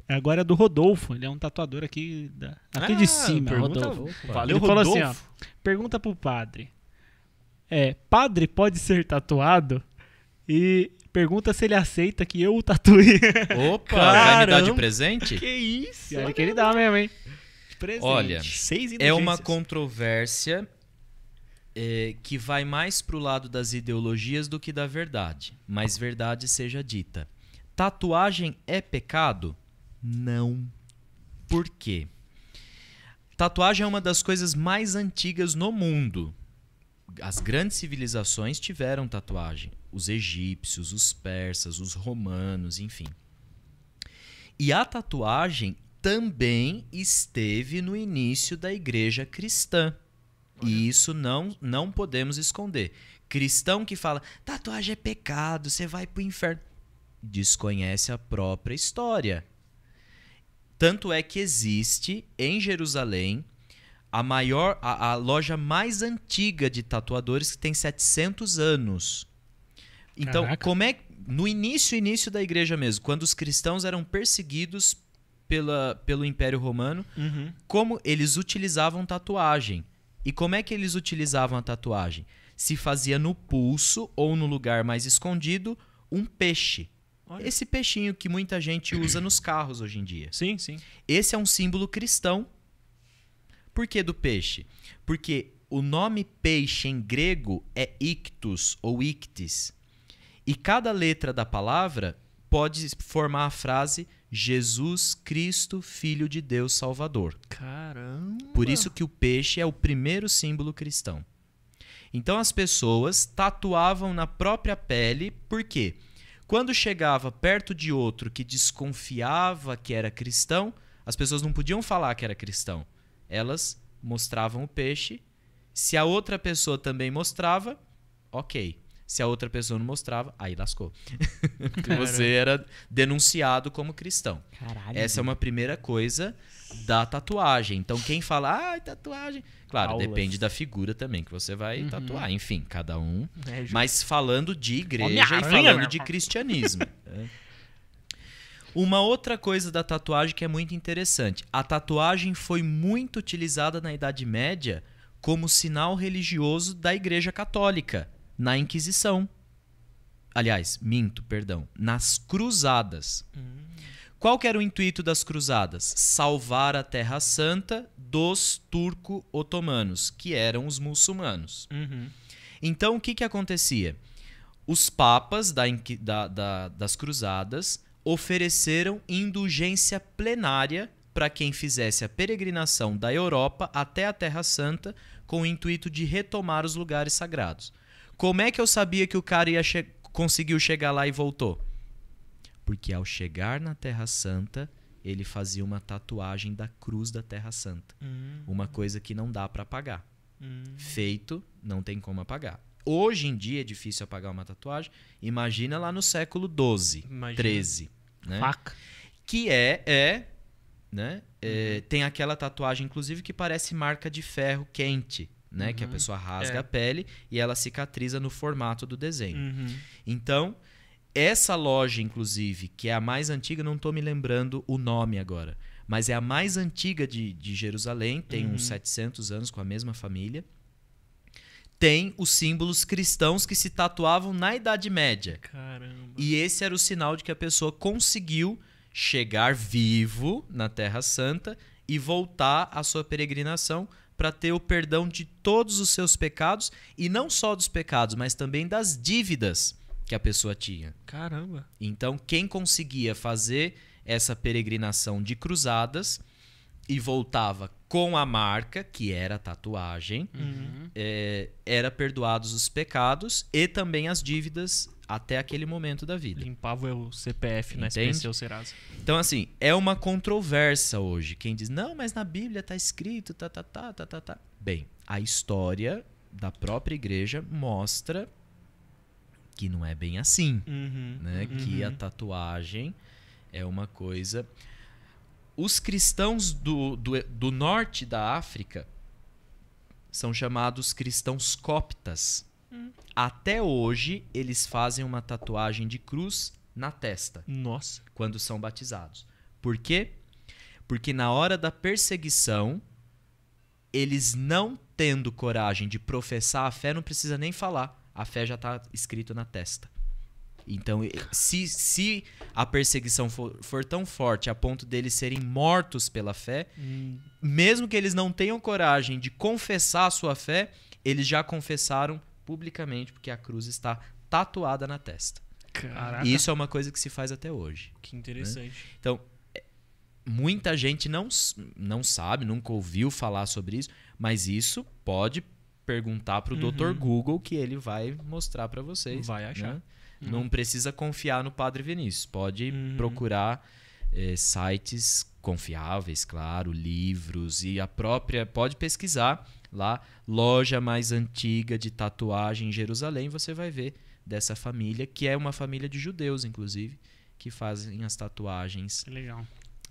Speaker 1: Agora é do Rodolfo, ele é um tatuador aqui de cima, Rodolfo.
Speaker 2: Valeu,
Speaker 1: ele falou assim, ó, pergunta pro padre. Padre pode ser tatuado? E pergunta se ele aceita que eu o tatue.
Speaker 3: Opa, vai me dar de presente?
Speaker 2: Que isso?
Speaker 1: Olha que ele dá mesmo, hein?
Speaker 2: Presente.
Speaker 3: Olha, é uma controvérsia que vai mais pro lado das ideologias do que da verdade. Mas verdade seja dita. Tatuagem é pecado? Não. Por quê? Tatuagem é uma das coisas mais antigas no mundo. As grandes civilizações tiveram tatuagem. Os egípcios, os persas, os romanos, enfim. E a tatuagem também esteve no início da igreja cristã. E isso não podemos esconder. Cristão que fala, tatuagem é pecado, você vai pro inferno. Desconhece a própria história. Tanto é que existe em Jerusalém a loja mais antiga de tatuadores, que tem 700 anos. Então, como é no início da igreja mesmo, quando os cristãos eram perseguidos pelo Império Romano, como eles utilizavam tatuagem? E como é que eles utilizavam a tatuagem? Se fazia no pulso ou no lugar mais escondido um peixe. Olha. Esse peixinho que muita gente usa nos carros hoje em dia.
Speaker 2: Sim, sim.
Speaker 3: Esse é um símbolo cristão. Por que do peixe? Porque o nome peixe em grego é ictus ou ictis. E cada letra da palavra pode formar a frase Jesus Cristo, Filho de Deus Salvador.
Speaker 2: Caramba!
Speaker 3: Por isso que o peixe é o primeiro símbolo cristão. Então as pessoas tatuavam na própria pele, por quê? Quando chegava perto de outro que desconfiava que era cristão, as pessoas não podiam falar que era cristão. Elas mostravam o peixe. Se a outra pessoa também mostrava, ok. Se a outra pessoa não mostrava, aí lascou. Você era denunciado como cristão.
Speaker 1: Caralho.
Speaker 3: Essa é uma primeira coisa da tatuagem. Então, quem fala, tatuagem... Claro,
Speaker 4: Aulas.
Speaker 3: depende da figura também que você vai tatuar. Enfim, cada um.
Speaker 2: É,
Speaker 3: Mas falando de igreja e
Speaker 1: Homem-Aranha,
Speaker 3: falando
Speaker 1: meu
Speaker 3: de
Speaker 1: irmão.
Speaker 3: cristianismo. Uma outra coisa da tatuagem que é muito interessante. A tatuagem foi muito utilizada na Idade Média como sinal religioso da Igreja Católica, na Inquisição. Aliás, nas Cruzadas. Qual que era o intuito das Cruzadas? Salvar a Terra Santa dos turco-otomanos, que eram os muçulmanos. Então, o que acontecia? Os papas das Cruzadas ofereceram indulgência plenária para quem fizesse a peregrinação da Europa até a Terra Santa com o intuito de retomar os lugares sagrados. Como é que eu sabia que o cara conseguiu chegar lá e voltou? Porque ao chegar na Terra Santa, ele fazia uma tatuagem da cruz da Terra Santa. Uma coisa que não dá para apagar. Feito, não tem como apagar. Hoje em dia é difícil apagar uma tatuagem. Imagina lá no século XII, XIII. Né?
Speaker 1: Faca.
Speaker 3: Que né? Tem aquela tatuagem, inclusive, que parece marca de ferro quente. Né? Que a pessoa rasga a pele e ela cicatriza no formato do desenho. Então, essa loja, inclusive, que é a mais antiga, não estou me lembrando o nome agora, mas é a mais antiga de Jerusalém, tem uns 700 anos com a mesma família. Tem os símbolos cristãos que se tatuavam na Idade Média.
Speaker 2: Caramba.
Speaker 3: E esse era o sinal de que a pessoa conseguiu chegar vivo na Terra Santa e voltar à sua peregrinação para ter o perdão de todos os seus pecados, e não só dos pecados, mas também das dívidas que a pessoa tinha.
Speaker 2: Caramba.
Speaker 3: Então, quem conseguia fazer essa peregrinação de cruzadas e voltava com a marca, que era a tatuagem, era perdoados os pecados e também as dívidas até aquele momento da vida.
Speaker 2: Limpava o CPF na
Speaker 3: Entende?
Speaker 2: SPC ou Serasa.
Speaker 3: Então, assim, é uma controvérsia hoje. Quem diz, não, mas na Bíblia tá escrito, tá. Bem, a história da própria igreja mostra que não é bem assim, né? Que a tatuagem é uma coisa... Os cristãos do norte da África são chamados cristãos coptas. Até hoje, eles fazem uma tatuagem de cruz na testa.
Speaker 2: Nossa.
Speaker 3: Quando são batizados. Por quê? Porque na hora da perseguição, eles não tendo coragem de professar a fé, não precisa nem falar. A fé já está escrito na testa. Então, se a perseguição for tão forte a ponto deles serem mortos pela fé, mesmo que eles não tenham coragem de confessar a sua fé, eles já confessaram publicamente, porque a cruz está tatuada na testa.
Speaker 2: Caraca.
Speaker 3: E isso é uma coisa que se faz até hoje.
Speaker 2: Que interessante.
Speaker 3: Né? Então, muita gente não sabe, nunca ouviu falar sobre isso, mas isso pode perguntar para o Dr. Google, que ele vai mostrar para vocês.
Speaker 2: Vai achar.
Speaker 3: Né? Não precisa confiar no Padre Vinícius. Pode procurar sites confiáveis, claro, livros e pode pesquisar lá, loja mais antiga de tatuagem em Jerusalém, você vai ver dessa família, que é uma família de judeus, inclusive, que fazem as tatuagens
Speaker 1: Legal.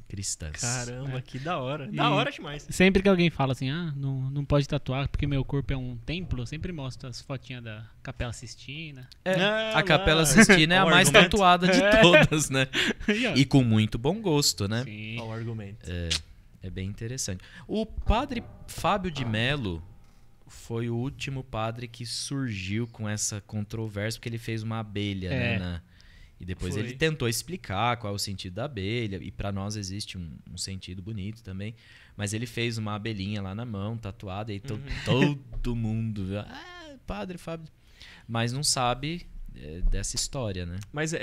Speaker 3: cristãs.
Speaker 2: Caramba, que da hora.
Speaker 1: E
Speaker 2: Da hora demais.
Speaker 1: Sempre que alguém fala assim, não pode tatuar porque meu corpo é um templo, eu sempre mostro as fotinhas da Capela Sistina.
Speaker 3: A Capela Sistina é a mais tatuada de todas, né? E com muito bom gosto, né?
Speaker 1: Sim.
Speaker 2: Olha o argumento.
Speaker 3: É bem interessante. O padre Fábio de Mello foi o último padre que surgiu com essa controvérsia, porque ele fez uma abelha, né? E depois ele tentou explicar qual é o sentido da abelha, e para nós existe um sentido bonito também, mas ele fez uma abelhinha lá na mão, tatuada, e todo mundo, Padre Fábio, mas não sabe dessa história, né?
Speaker 2: Mas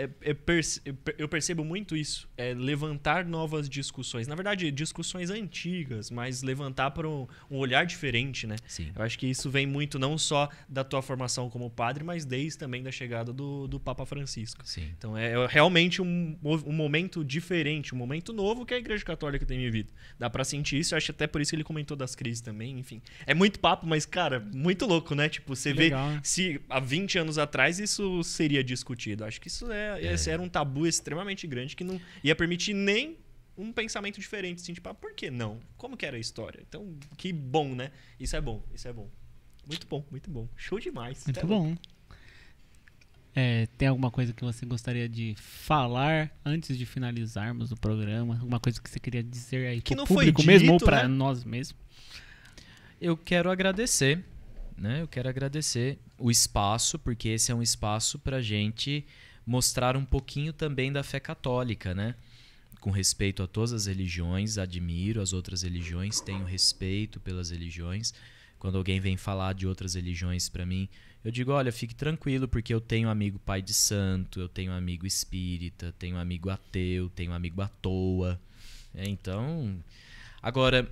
Speaker 2: eu percebo muito isso, levantar novas discussões. Na verdade, discussões antigas, mas levantar para um olhar diferente, né?
Speaker 3: Sim.
Speaker 2: Eu acho que isso vem muito não só da tua formação como padre, mas desde também da chegada do Papa Francisco.
Speaker 3: Sim.
Speaker 2: Então é realmente um momento diferente, um momento novo que a Igreja Católica tem vivido. Dá para sentir isso, eu acho até por isso que ele comentou das crises também, enfim. É muito papo, mas, cara, muito louco, né? Tipo, você
Speaker 1: Legal,
Speaker 2: vê
Speaker 1: né?
Speaker 2: se há 20 anos atrás isso seria discutido. Acho que esse era um tabu extremamente grande que não ia permitir nem um pensamento diferente. Assim, tipo, por que não? Como que era a história? Então, que bom, né? Isso é bom, isso é bom. Muito bom, muito bom. Show demais.
Speaker 1: Muito bom. Tem alguma coisa que você gostaria de falar antes de finalizarmos o programa? Alguma coisa que você queria dizer aí
Speaker 2: que
Speaker 1: pro
Speaker 2: não
Speaker 1: público
Speaker 2: foi
Speaker 1: mesmo ou
Speaker 2: dito,
Speaker 1: para
Speaker 2: né?
Speaker 1: nós mesmos?
Speaker 3: Eu quero agradecer, né? Eu quero agradecer o espaço, porque esse é um espaço para a gente mostrar um pouquinho também da fé católica, né? Com respeito a todas as religiões, admiro as outras religiões, tenho respeito pelas religiões. Quando alguém vem falar de outras religiões para mim, eu digo, olha, fique tranquilo, porque eu tenho amigo pai de santo, eu tenho amigo espírita, tenho amigo ateu, tenho amigo à toa. Então, agora,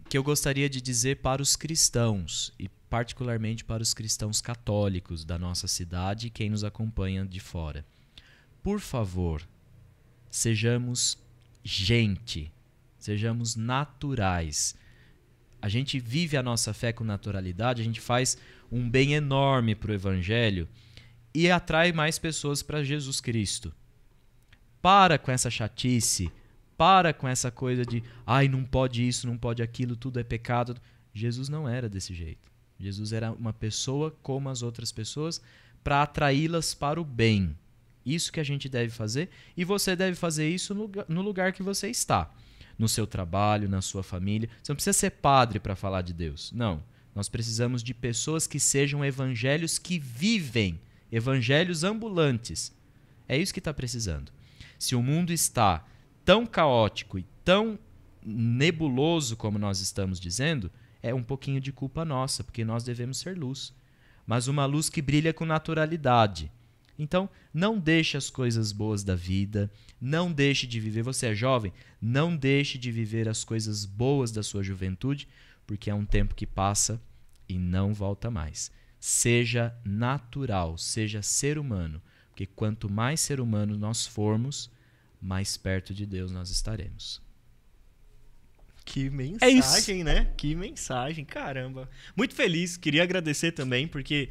Speaker 3: o que eu gostaria de dizer para os cristãos, e particularmente para os cristãos católicos da nossa cidade e quem nos acompanha de fora. Por favor, sejamos gente, sejamos naturais. A gente vive a nossa fé com naturalidade, a gente faz um bem enorme para o Evangelho e atrai mais pessoas para Jesus Cristo. Para com essa chatice, para com essa coisa de não pode isso, não pode aquilo, tudo é pecado. Jesus não era desse jeito. Jesus era uma pessoa como as outras pessoas para atraí-las para o bem. Isso que a gente deve fazer, e você deve fazer isso no lugar que você está. No seu trabalho, na sua família. Você não precisa ser padre para falar de Deus. Não. Nós precisamos de pessoas que sejam evangelhos que vivem, evangelhos ambulantes. É isso que está precisando. Se o mundo está tão caótico e tão nebuloso como nós estamos dizendo, é um pouquinho de culpa nossa, porque nós devemos ser luz. Mas uma luz que brilha com naturalidade. Então, não deixe as coisas boas da vida, não deixe de viver. Você é jovem? Não deixe de viver as coisas boas da sua juventude, porque é um tempo que passa e não volta mais. Seja natural, seja ser humano, porque quanto mais ser humano nós formos, mais perto de Deus nós estaremos.
Speaker 2: Que mensagem, né? Que mensagem, caramba. Muito feliz, queria agradecer também, porque...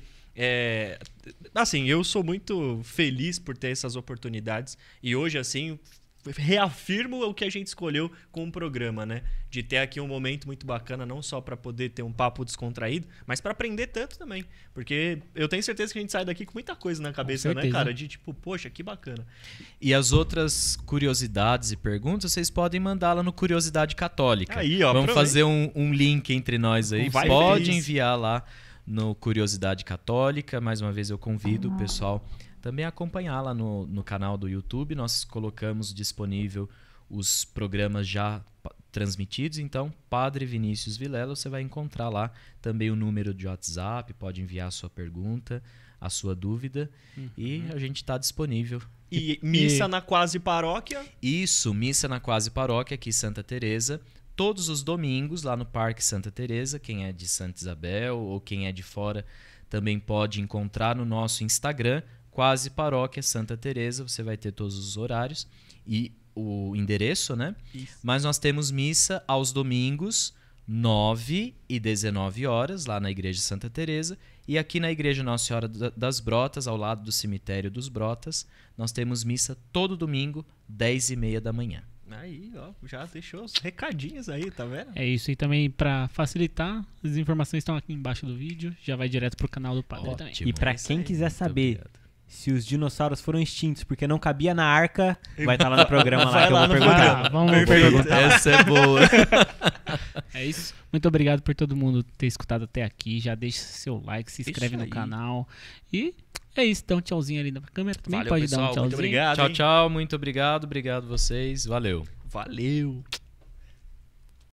Speaker 2: assim, eu sou muito feliz por ter essas oportunidades e hoje, assim, reafirmo o que a gente escolheu com o programa, né? De ter aqui um momento muito bacana, não só para poder ter um papo descontraído, mas para aprender tanto também. Porque eu tenho certeza que a gente sai daqui com muita coisa na cabeça, né, cara? De tipo, poxa, que bacana.
Speaker 3: E as outras curiosidades e perguntas, vocês podem mandar lá no Curiosidade Católica.
Speaker 2: Aí, ó,
Speaker 3: vamos fazer um link entre nós aí. Pode enviar lá no Curiosidade Católica. Mais uma vez eu convido o pessoal também a acompanhar lá no canal do YouTube. Nós colocamos disponível os programas já transmitidos. Então, Padre Vinícius Vilela, você vai encontrar lá também o número de WhatsApp, pode enviar a sua pergunta, a sua dúvida, e a gente está disponível.
Speaker 2: E missa na Quase Paróquia?
Speaker 3: Isso, missa na Quase Paróquia aqui em Santa Teresa. Todos os domingos lá no Parque Santa Teresa. Quem é de Santa Isabel ou quem é de fora também pode encontrar no nosso Instagram, Quase Paróquia Santa Teresa. Você vai ter todos os horários e o endereço, né? Isso. Mas nós temos missa aos domingos, 9 e 19 horas, lá na Igreja Santa Teresa. E aqui na Igreja Nossa Senhora das Brotas, ao lado do cemitério dos Brotas, nós temos missa todo domingo, 10h30 da manhã.
Speaker 2: Aí, ó, já deixou os recadinhos aí, tá vendo?
Speaker 1: É isso, e também para facilitar, as informações estão aqui embaixo do vídeo, já vai direto pro canal do Padre também.
Speaker 4: E para quem quiser saber se os dinossauros foram extintos porque não cabia na arca, vai estar lá no programa lá que eu vou perguntar.
Speaker 1: Vamos perguntar.
Speaker 3: Essa é boa.
Speaker 1: É isso. Muito obrigado por todo mundo ter escutado até aqui. Já deixa seu like, se inscreve no canal. E é isso. Dá um tchauzinho ali na câmera também.
Speaker 2: Valeu,
Speaker 1: pode
Speaker 2: pessoal,
Speaker 1: dar um tchauzinho.
Speaker 2: Muito obrigado.
Speaker 3: Tchau, tchau. Muito obrigado. Obrigado vocês. Valeu.
Speaker 2: Valeu.